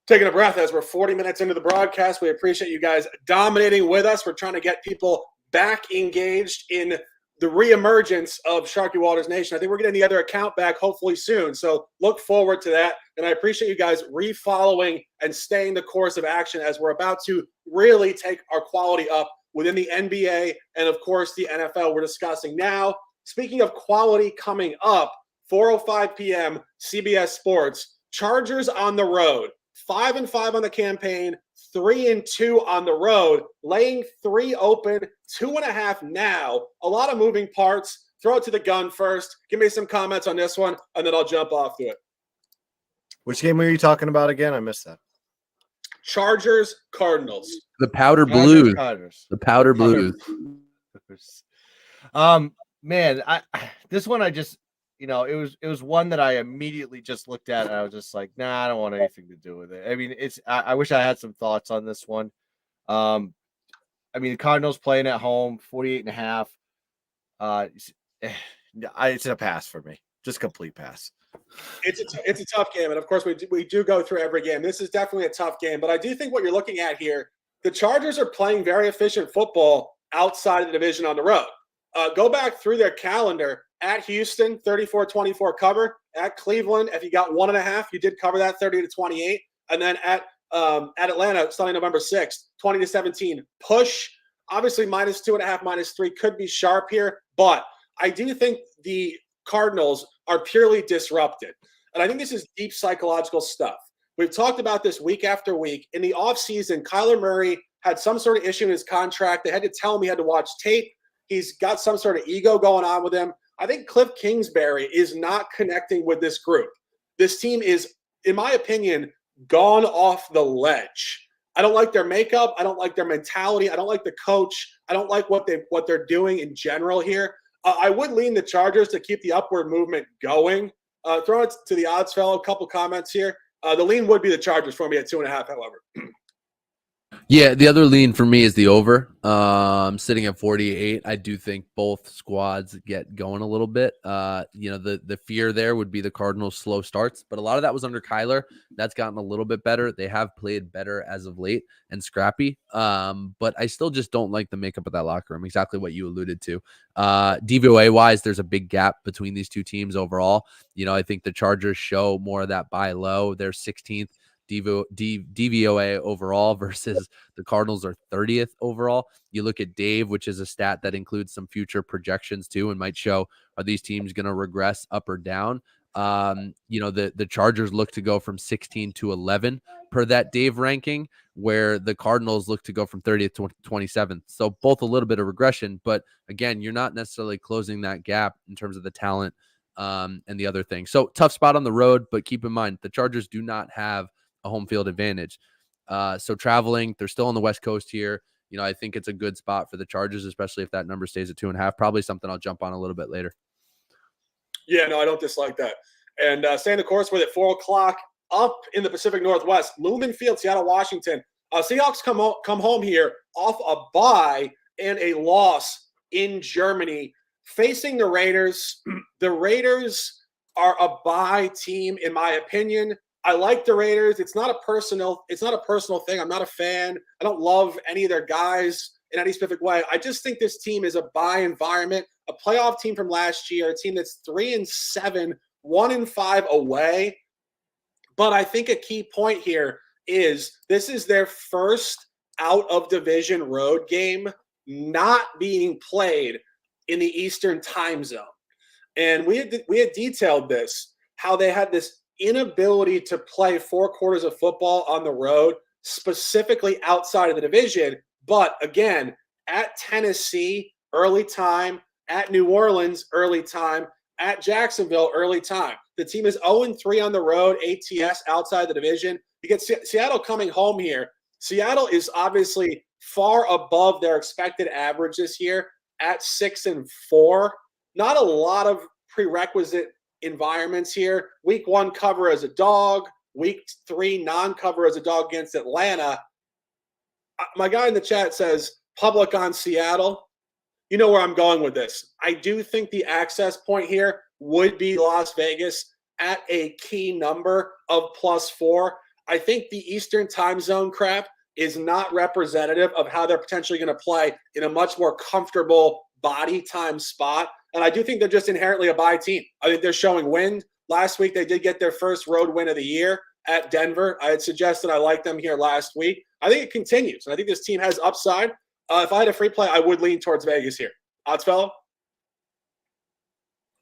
taking a breath as we're 40 minutes into the broadcast, we appreciate you guys dominating with us. We're trying to get people back engaged in the reemergence of Sharky Waters Nation. I think we're getting the other account back hopefully soon. So look forward to that. And I appreciate you guys refollowing and staying the course of action as we're about to really take our quality up within the NBA and, of course, the NFL we're discussing now. Speaking of quality coming up, 4:05 p.m., CBS Sports, Chargers on the road, 5-5 on the campaign, 3-2 on the road, laying 3 open, 2.5 now. A lot of moving parts. Throw it to the gun first. Give me some comments on this one, and then I'll jump off to it. Which game were you talking about again? I missed that. Chargers, Cardinals. The Powder Blues. Chargers. The Powder Blues. Man, this one I just, it was one that I immediately just looked at and I was just like, nah, I don't want anything to do with it. I mean, I wish I had some thoughts on this one. Um, I mean, the Cardinals playing at home, 48.5. It's a pass for me. Just complete pass. It's a tough game, and of course we do go through every game. This is definitely a tough game, but I do think what you're looking at here, the Chargers are playing very efficient football outside of the division on the road. Go back through their calendar. At Houston, 34-24 cover. At Cleveland, if you got 1.5, you did cover that 30-28. And then at Atlanta, Sunday, November 6th, 20-17 push. Obviously, -2.5, -3 could be sharp here, but I do think the Cardinals are purely disrupted. And I think this is deep psychological stuff. We've talked about this week after week. In the offseason, Kyler Murray had some sort of issue in his contract. They had to tell him he had to watch tape. He's got some sort of ego going on with him. I think Cliff Kingsbury is not connecting with this group. This team is, in my opinion, gone off the ledge. I don't like their makeup. I don't like their mentality. I don't like the coach. I don't like what they're doing in general here. I would lean the Chargers to keep the upward movement going. Throw it to the odds fellow. A couple comments here. The lean would be the Chargers for me at 2.5, however. Yeah, the other lean for me is the over. Sitting at 48. I do think both squads get going a little bit. The fear there would be the Cardinals' slow starts, but a lot of that was under Kyler. That's gotten a little bit better. They have played better as of late and scrappy. But I still just don't like the makeup of that locker room. Exactly what you alluded to. DVOA wise, there's a big gap between these two teams overall. I think the Chargers show more of that buy low. They're 16th. DVOA overall versus the Cardinals are 30th overall. You look at Dave, which is a stat that includes some future projections too, and might show, are these teams going to regress up or down? The Chargers look to go from 16 to 11 per that Dave ranking, where the Cardinals look to go from 30th to 27th. So both a little bit of regression, but again, you're not necessarily closing that gap in terms of the talent and the other thing. So tough spot on the road, but keep in mind the Chargers do not have a home field advantage. So traveling, they're still on the West Coast here. I think it's a good spot for the Chargers, especially if that number stays at 2.5. Probably something I'll jump on a little bit later. Yeah, no, I don't dislike that. And staying the course with it, 4 o'clock up in the Pacific Northwest, Lumen Field, Seattle, Washington. Seahawks come home here off a bye and a loss in Germany, facing the Raiders. The Raiders are a bye team, in my opinion. I like the Raiders. It's not a personal thing. I'm not a fan. I don't love any of their guys in any specific way. I just think this team is a bye environment, a playoff team from last year, a team that's 3-7, 1-5 away. But I think a key point here is this is their first out of division road game not being played in the Eastern time zone. And we had detailed this, how they had this inability to play 4 quarters of football on the road, specifically outside of the division. But again, at Tennessee, early time, at New Orleans, early time, at Jacksonville, early time. The team is 0-3 on the road, ATS outside the division. You get Seattle coming home here. Seattle is obviously far above their expected average this year at 6-4. Not a lot of prerequisite environments here. Week 1 cover as a dog. Week 3 non-cover as a dog against Atlanta. My guy in the chat says public on Seattle. You know where I'm going with this. I do think the access point here would be Las Vegas at a key number of +4. I think the Eastern time zone crap is not representative of how they're potentially going to play in a much more comfortable body time spot. And I do think they're just inherently a bye team. I think they're showing wind. Last week, they did get their first road win of the year at Denver. I had suggested I liked them here last week. I think it continues. And I think this team has upside. If I had a free play, I would lean towards Vegas here. Odds fellow?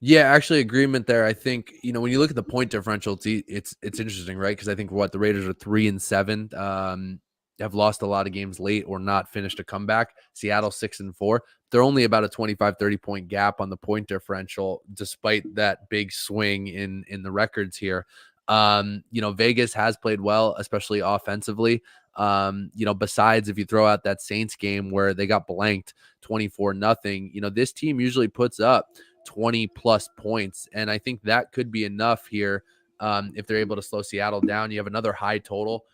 Yeah, actually agreement there. I think, when you look at the point differential, it's interesting, right? Because I think the Raiders are 3-7, have lost a lot of games late or not finished a comeback. Seattle 6-4. They're only about a 25-30 point gap on the point differential, despite that big swing in the records here. Vegas has played well, especially offensively. Besides if you throw out that Saints game where they got blanked 24-0, this team usually puts up 20 plus points. And I think that could be enough here. If they're able to slow Seattle down, you have another high total,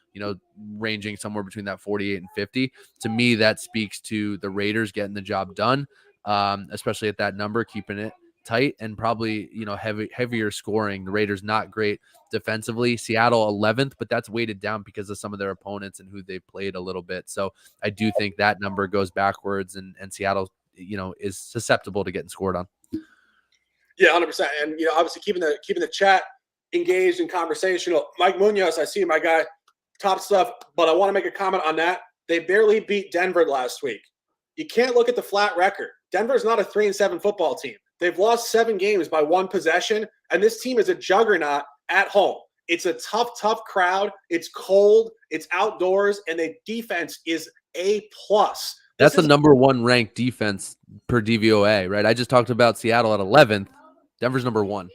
ranging somewhere between that 48 and 50. To me, that speaks to the Raiders getting the job done, especially at that number, keeping it tight and probably, heavier scoring. The Raiders not great defensively. Seattle 11th, but that's weighted down because of some of their opponents and who they've played a little bit. So I do think that number goes backwards and Seattle, is susceptible to getting scored on. Yeah, 100%. And obviously keeping the chat engaged and conversational. Mike Munoz, I see my guy, top stuff, but I want to make a comment on that. They barely beat Denver last week. You can't look at the flat record. Denver's not a 3-7 football team. They've lost 7 games by 1 possession, and this team is a juggernaut at home. It's a tough crowd. It's cold. It's outdoors, and the defense is A+. That's the number 1 ranked defense per DVOA, right? I just talked about Seattle at 11th. Denver's number 1.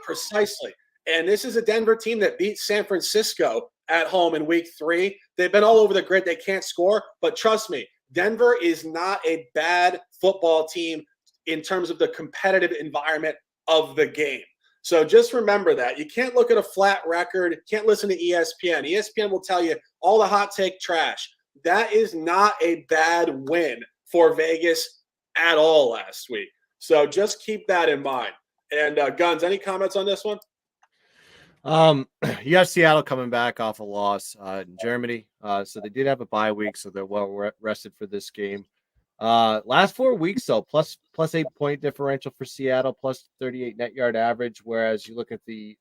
Precisely. And this is a Denver team that beat San Francisco at home in week 3. They've been all over the grid. They can't score. But trust me, Denver is not a bad football team in terms of the competitive environment of the game. So just remember that. You can't look at a flat record. Can't listen to ESPN. ESPN will tell you all the hot take trash. That is not a bad win for Vegas at all last week. So just keep that in mind. And Guns, any comments on this one? You have Seattle coming back off a loss in Germany. So they did have a bye week, so they're well rested for this game. Last 4 weeks, though, plus 8-point differential for Seattle, plus 38 net yard average. Whereas you look at the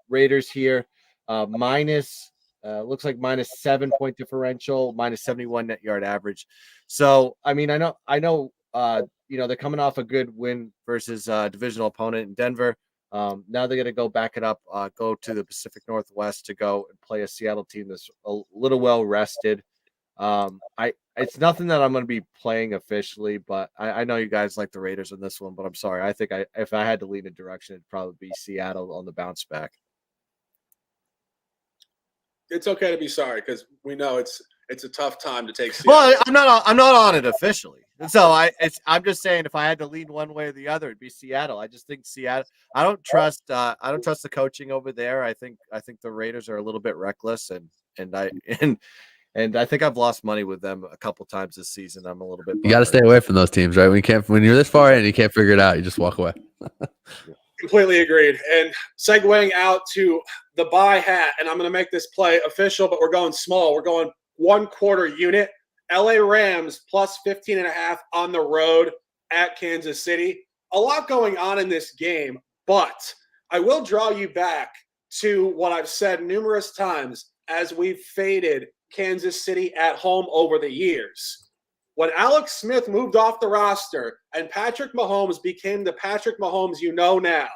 Raiders here, looks like minus 7-point differential, minus 71 net yard average. So, I mean, I know, they're coming off a good win versus a divisional opponent in Denver. Now they're going to go back it up, go to the Pacific Northwest to go and play a Seattle team that's a little well rested. It's nothing that I'm going to be playing officially, but I know you guys like the Raiders in this one, but I'm sorry. I think if I had to lean a direction, it'd probably be Seattle on the bounce back. It's okay to be sorry because we know it's a tough time to take Seattle. Well, I'm not on it officially. So I'm just saying if I had to lean one way or the other, it'd be Seattle. I just think Seattle. I don't trust the coaching over there. I think the Raiders are a little bit reckless, and I think I've lost money with them a couple times this season. I'm a little bit. You got to stay away from those teams, right? When you're this far in, you can't figure it out. You just walk away. Completely agreed. And segueing out to the buy hat, and I'm going to make this play official, but we're going small. We're going 1/4 unit. LA Rams plus 15.5 on the road at Kansas City. A lot going on in this game, but I will draw you back to what I've said numerous times as we've faded Kansas City at home over the years. When Alex Smith moved off the roster and Patrick Mahomes became the Patrick Mahomes you know now,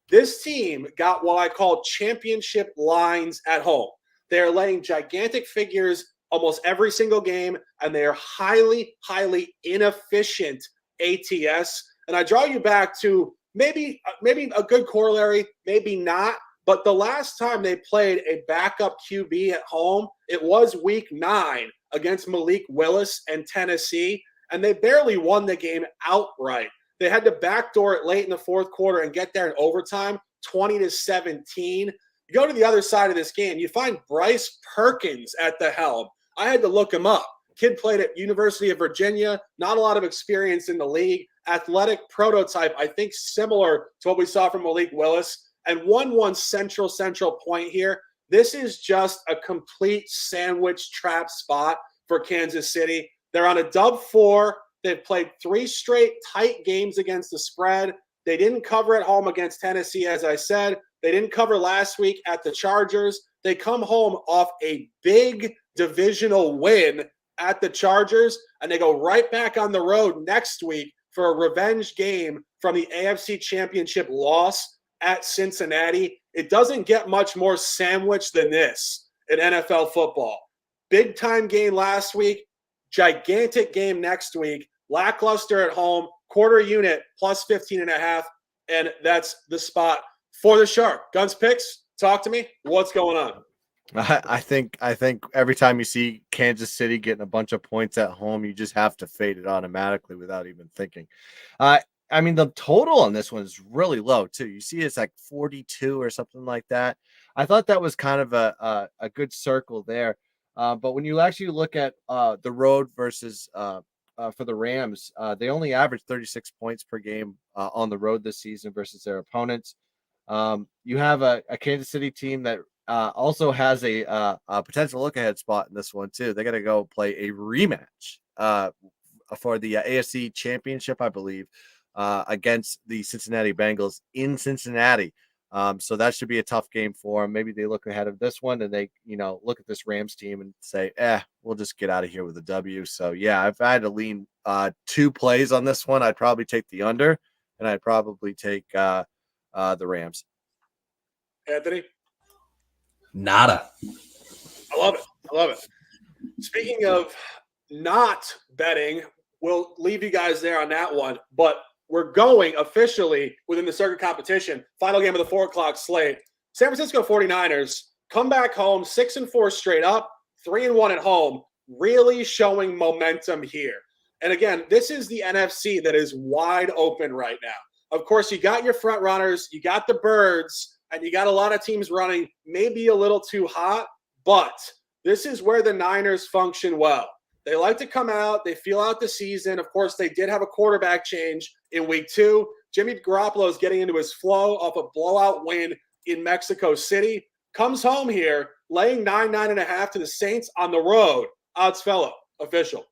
this team got what I call championship lines at home. They're laying gigantic figures almost every single game, and they are highly, highly inefficient ATS. And I draw you back to maybe a good corollary, maybe not, but the last time they played a backup QB at home, it was week 9 against Malik Willis and Tennessee, and they barely won the game outright. They had to backdoor it late in the fourth quarter and get there in overtime, 20-17. You go to the other side of this game, you find Bryce Perkins at the helm. I had to look him up. Kid played at University of Virginia, not a lot of experience in the league, athletic prototype, I think similar to what we saw from Malik Willis. And one central point here. This is just a complete sandwich trap spot for Kansas City. They're on a dub 4. They've played 3 straight tight games against the spread. They didn't cover at home against Tennessee, as I said. They didn't cover last week at the Chargers. They come home off a big divisional win at the Chargers, and they go right back on the road next week for a revenge game from the AFC Championship loss at Cincinnati. It doesn't get much more sandwich than this in NFL football. Big time game last week, gigantic game next week, lackluster at home, quarter unit plus 15.5, and that's the spot for the Shark. Guns picks, talk to me. What's going on? I think every time you see Kansas City getting a bunch of points at home, you just have to fade it automatically without even thinking. Uh, I mean, the total on this one is really low too. You see, it's like 42 or something like that. I thought that was kind of a good circle there. But when you actually look at the road versus for the Rams, they only average 36 points per game on the road this season versus their opponents. You have a Kansas City team that also has a potential look ahead spot in this one too. They're gonna go play a rematch for the AFC Championship, I believe, against the Cincinnati Bengals in Cincinnati. So that should be a tough game for them. Maybe they look ahead of this one and they, look at this Rams team and say, we'll just get out of here with a W. So yeah, if I had to lean 2 plays on this one, I'd probably take the under, and I'd probably take the Rams. Anthony? Nada. I love it. I love it. Speaking of not betting, we'll leave you guys there on that one. But we're going officially within the Circa competition. Final game of the 4 o'clock slate. San Francisco 49ers come back home 6-4 straight up, 3-1 at home, really showing momentum here. And again, this is the NFC that is wide open right now. Of course, you got your front runners, you got the Birds, and you got a lot of teams running maybe a little too hot, but this is where the Niners function well. They like to come out. They feel out the season. Of course, they did have a quarterback change in week 2. Jimmy Garoppolo is getting into his flow off a blowout win in Mexico City. Comes home here, laying 9.5 to the Saints on the road. Odds fellow, official.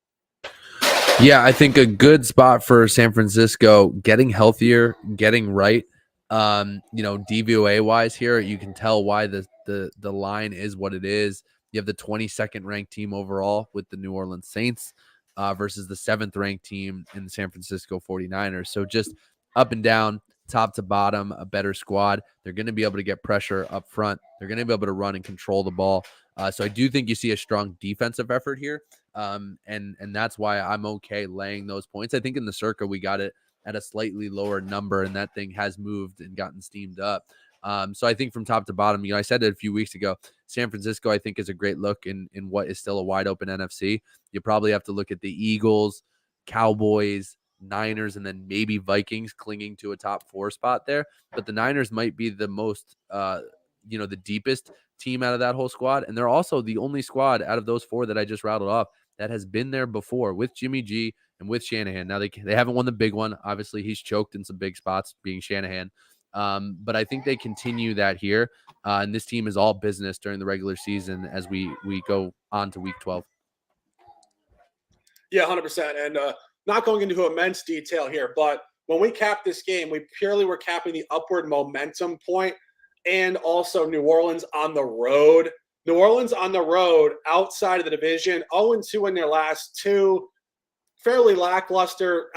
Yeah, I think a good spot for San Francisco, getting healthier, getting right. DVOA wise here, you can tell why the line is what it is. You have the 22nd ranked team overall with the New Orleans Saints versus the 7th ranked team in the San Francisco 49ers. So just up and down, top to bottom, a better squad. They're going to be able to get pressure up front. They're going to be able to run and control the ball. So I do think you see a strong defensive effort here. And that's why I'm okay laying those points. I think in the Circa, we got it at a slightly lower number, and that thing has moved and gotten steamed up. So I think from top to bottom, I said it a few weeks ago, San Francisco, I think, is a great look in what is still a wide open NFC. You probably have to look at the Eagles, Cowboys, Niners, and then maybe Vikings clinging to a top 4 spot there. But the Niners might be the most, the deepest team out of that whole squad. And they're also the only squad out of those 4 that I just rattled off that has been there before with Jimmy G and with Shanahan. Now they haven't won the big one. Obviously, he's choked in some big spots being Shanahan. But I think they continue that here. And this team is all business during the regular season as we go on to week 12. Yeah, 100%. And not going into immense detail here, but when we capped this game, we purely were capping the upward momentum point and also New Orleans on the road. New Orleans on the road outside of the division, 0-2 in their last 2. Fairly lackluster,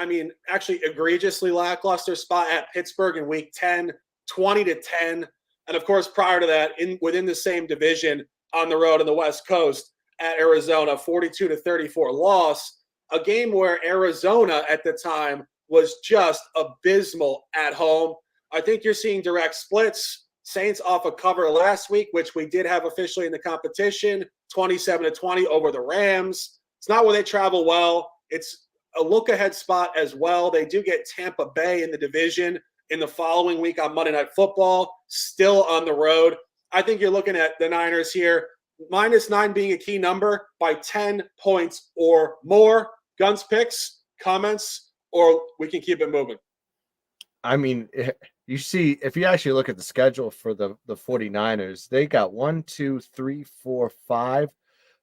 actually egregiously lackluster spot at Pittsburgh in week 10, 20-10. And of course, prior to that, within the same division on the road on the West Coast at Arizona, 42-34 loss. A game where Arizona at the time was just abysmal at home. I think you're seeing direct splits. Saints off a cover last week, which we did have officially in the competition, 27-20 over the Rams. It's not where they travel well. It's a look-ahead spot as well. They do get Tampa Bay in the division in the following week on Monday Night Football, still on the road. I think you're looking at the Niners here, -9 being a key number by 10 points or more. Guns, picks, comments, or we can keep it moving. I mean, you see, if you actually look at the schedule for the 49ers, they got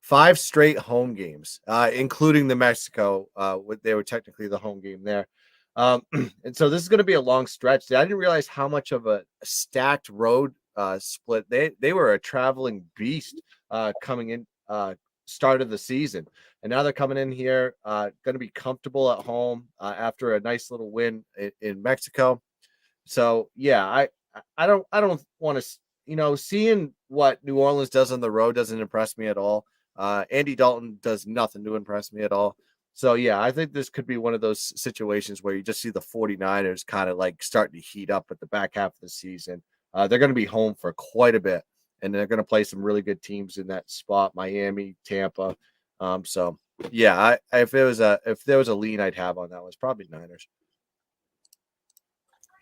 5 straight home games, including the Mexico. They were technically the home game there. And so this is going to be a long stretch. I didn't realize how much of a stacked road split. They were a traveling beast coming in start of the season. And now they're coming in here, going to be comfortable at home after a nice little win in Mexico. So yeah, I don't want to, seeing what New Orleans does on the road doesn't impress me at all. Andy Dalton does nothing to impress me at all. So yeah, I think this could be one of those situations where you just see the 49ers kind of like starting to heat up at the back half of the season. They're going to be home for quite a bit. and they're going to play some really good teams in that spot, Miami, Tampa. So yeah, if there was a lean I'd have on that one, it's probably Niners.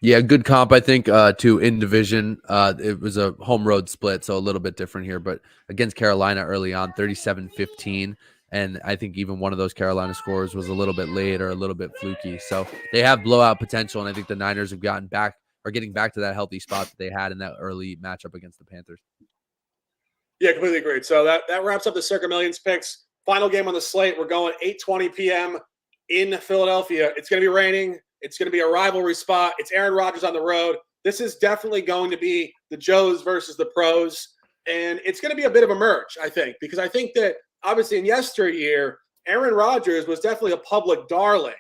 Yeah, good comp, I think, to in division. It was a home road split, so a little bit different here, but against Carolina early on, 37-15. And I think even one of those Carolina scores was a little bit late or a little bit fluky. So they have blowout potential, and I think the Niners have getting back to that healthy spot that they had in that early matchup against the Panthers. Yeah, completely agreed. So that wraps up the Circa Millions picks. Final game on the slate. We're going 8:20 p.m. in Philadelphia. It's going to be raining. It's going to be a rivalry spot. It's Aaron Rodgers on the road. This is definitely going to be the Joes versus the pros. And it's going to be a bit of a merge, I think, because I think that obviously in yesteryear, Aaron Rodgers was definitely a public darling.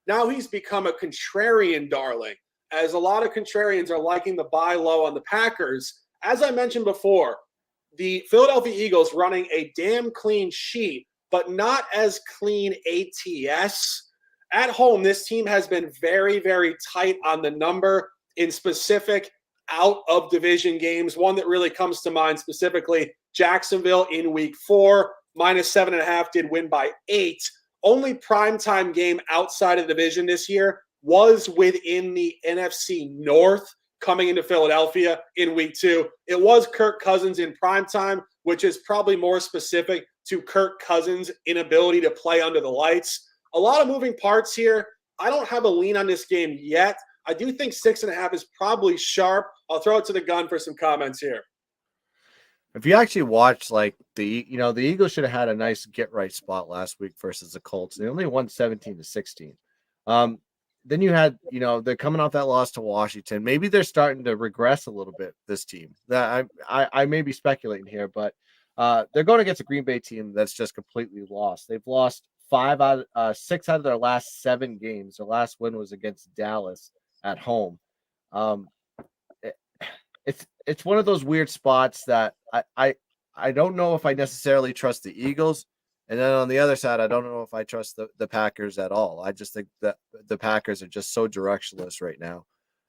Now he's become a contrarian darling, as a lot of contrarians are liking the buy low on the Packers. As I mentioned before, the Philadelphia Eagles running a damn clean sheet, but not as clean ATS. At home, this team has been very, very tight on the number in specific out-of-division games. One that really comes to mind specifically, Jacksonville in Week 4, -7.5, did win by 8. Only primetime game outside of the division this year was within the NFC North coming into Philadelphia in Week 2. It was Kirk Cousins in primetime, which is probably more specific to Kirk Cousins' inability to play under the lights. A lot of moving parts here. I don't have a lean on this game yet. I do think 6.5 is probably sharp. I'll throw it to the gun for some comments here. If you actually watch, like, the Eagles should have had a nice get right spot last week versus the Colts. They only won 17-16. Then you had, they're coming off that loss to Washington. Maybe they're starting to regress a little bit, this team. That I may be speculating here, but they're going against a Green Bay team that's just completely lost. They've lost 6 out of their last 7 games. Their last win was against Dallas at home. It's one of those weird spots that I don't know if I necessarily trust the Eagles, and then on the other side, I don't know if I trust the Packers at all. I just think that the Packers are just so directionless right now,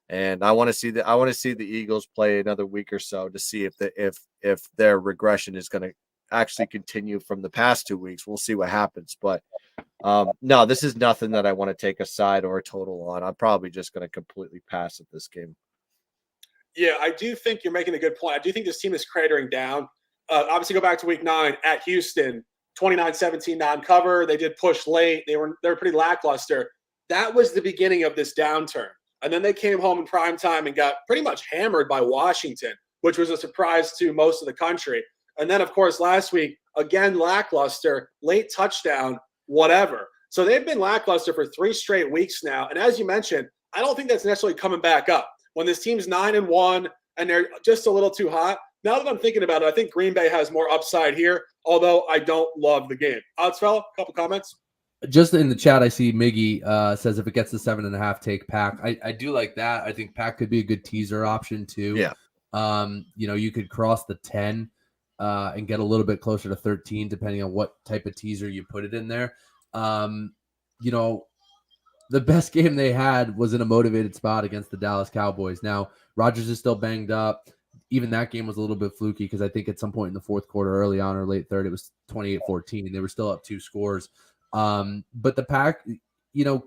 and I want to see the Eagles play another week or so to see if their regression is going to actually continue from the past 2 weeks. We'll see what happens, but no, this is nothing that I want to take a side or a total on. I'm probably just going to completely pass at this game. Yeah, I do think you're making a good point. I do think this team is cratering down. Obviously, go back to Week 9 at Houston, 29-17 non-cover. They did push late. They were pretty lackluster. That was the beginning of this downturn. And then they came home in primetime and got pretty much hammered by Washington, which was a surprise to most of the country. And then, of course, last week, again, lackluster, late touchdown, whatever. So they've been lackluster for 3 straight weeks now. And as you mentioned, I don't think that's necessarily coming back up. When this team's 9-1 and they're just a little too hot, now that I'm thinking about it, I think Green Bay has more upside here, although I don't love the game. Oddsfella, a couple comments? Just in the chat, I see Miggy says if it gets to 7.5, take Pack. I do like that. I think Pack could be a good teaser option too. Yeah. You could cross the 10 and get a little bit closer to 13, depending on what type of teaser you put it in there. The best game they had was in a motivated spot against the Dallas Cowboys. Now, Rodgers is still banged up. Even that game was a little bit fluky because I think at some point in the fourth quarter, early on or late third, it was 28-14. They were still up 2 scores. But the Pack,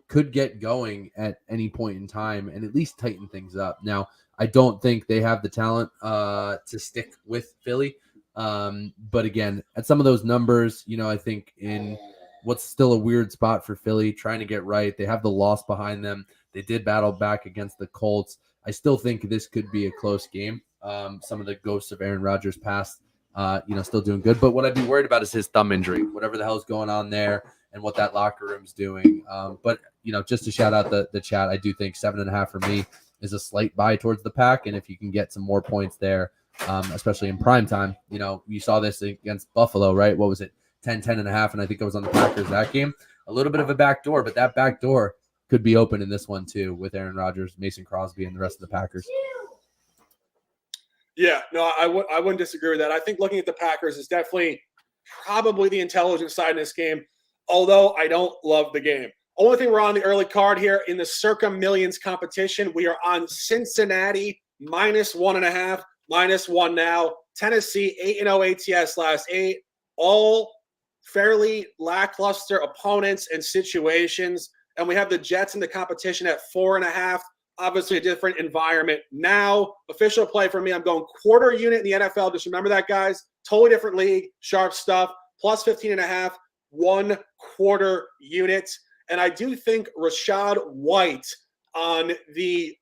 could get going at any point in time and at least tighten things up. Now, I don't think they have the talent to stick with Philly. But again, at some of those numbers, I think in what's still a weird spot for Philly, trying to get right. They have the loss behind them. They did battle back against the Colts. I still think this could be a close game. Some of the ghosts of Aaron Rodgers past, still doing good. But what I'd be worried about is his thumb injury, whatever the hell's going on there and what that locker room's doing. But just to shout out the chat, I do think 7.5 for me is a slight buy towards the Pack. And if you can get some more points there, especially in prime time, you saw this against Buffalo, right? What was it? 10.5, and I think it was on the Packers that game. A little bit of a back door, but that back door could be open in this one too with Aaron Rodgers, Mason Crosby, and the rest of the Packers. Yeah, no, I wouldn't disagree with that. I think looking at the Packers is definitely probably the intelligent side in this game, although I don't love the game. Only thing we're on the early card here in the Circa Millions competition, we are on Cincinnati -1.5, -1 now, Tennessee 8-0 ATS last 8, all fairly lackluster opponents and situations. And we have the Jets in the competition at 4.5. Obviously a different environment. Now, official play for me, I'm going quarter unit in the NFL. Just remember that, guys. Totally different league, sharp stuff. Plus 15.5, 1 quarter unit. And I do think Rashad White on the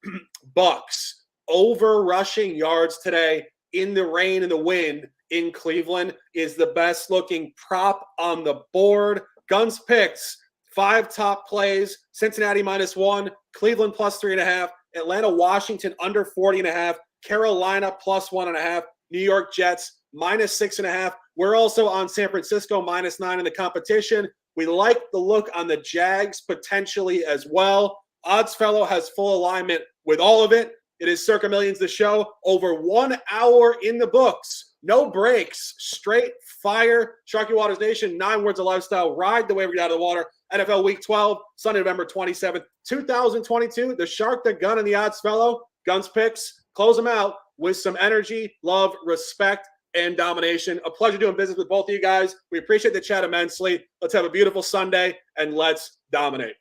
Bucks over rushing yards today in the rain and the wind in Cleveland is the best looking prop on the board. Guns picks, 5 top plays, Cincinnati -1, Cleveland +3.5, Atlanta, Washington under 40.5, Carolina +1.5, New York Jets -6.5. We're also on San Francisco -9 in the competition. We like the look on the Jags potentially as well. Oddsfellow has full alignment with all of it. It is Circa Millions, the show. Over 1 hour in the books. No breaks. Straight fire. Sharky Waters Nation, 9 words of lifestyle. Ride the wave out of the water. NFL Week 12, Sunday, November 27th, 2022. The Shark, the Gun, and the Oddsfellow. Guns picks. Close them out with some energy, love, respect, and domination. A pleasure doing business with both of you guys. We appreciate the chat immensely. Let's have a beautiful Sunday, and let's dominate.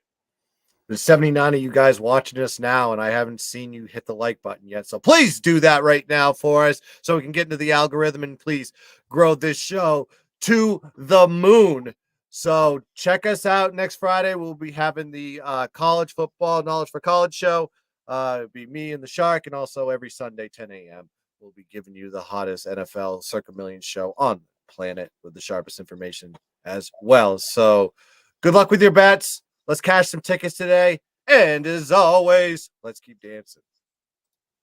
There's 79 of you guys watching us now, and I haven't seen you hit the like button yet. So please do that right now for us so we can get into the algorithm and please grow this show to the moon. So check us out next Friday. We'll be having the college football Knowledge for College show. It'll be me and the Shark, and also every Sunday, 10 a.m. We'll be giving you the hottest NFL Circa Millions show on the planet with the sharpest information as well. So good luck with your bets. Let's cash some tickets today. And as always, let's keep dancing.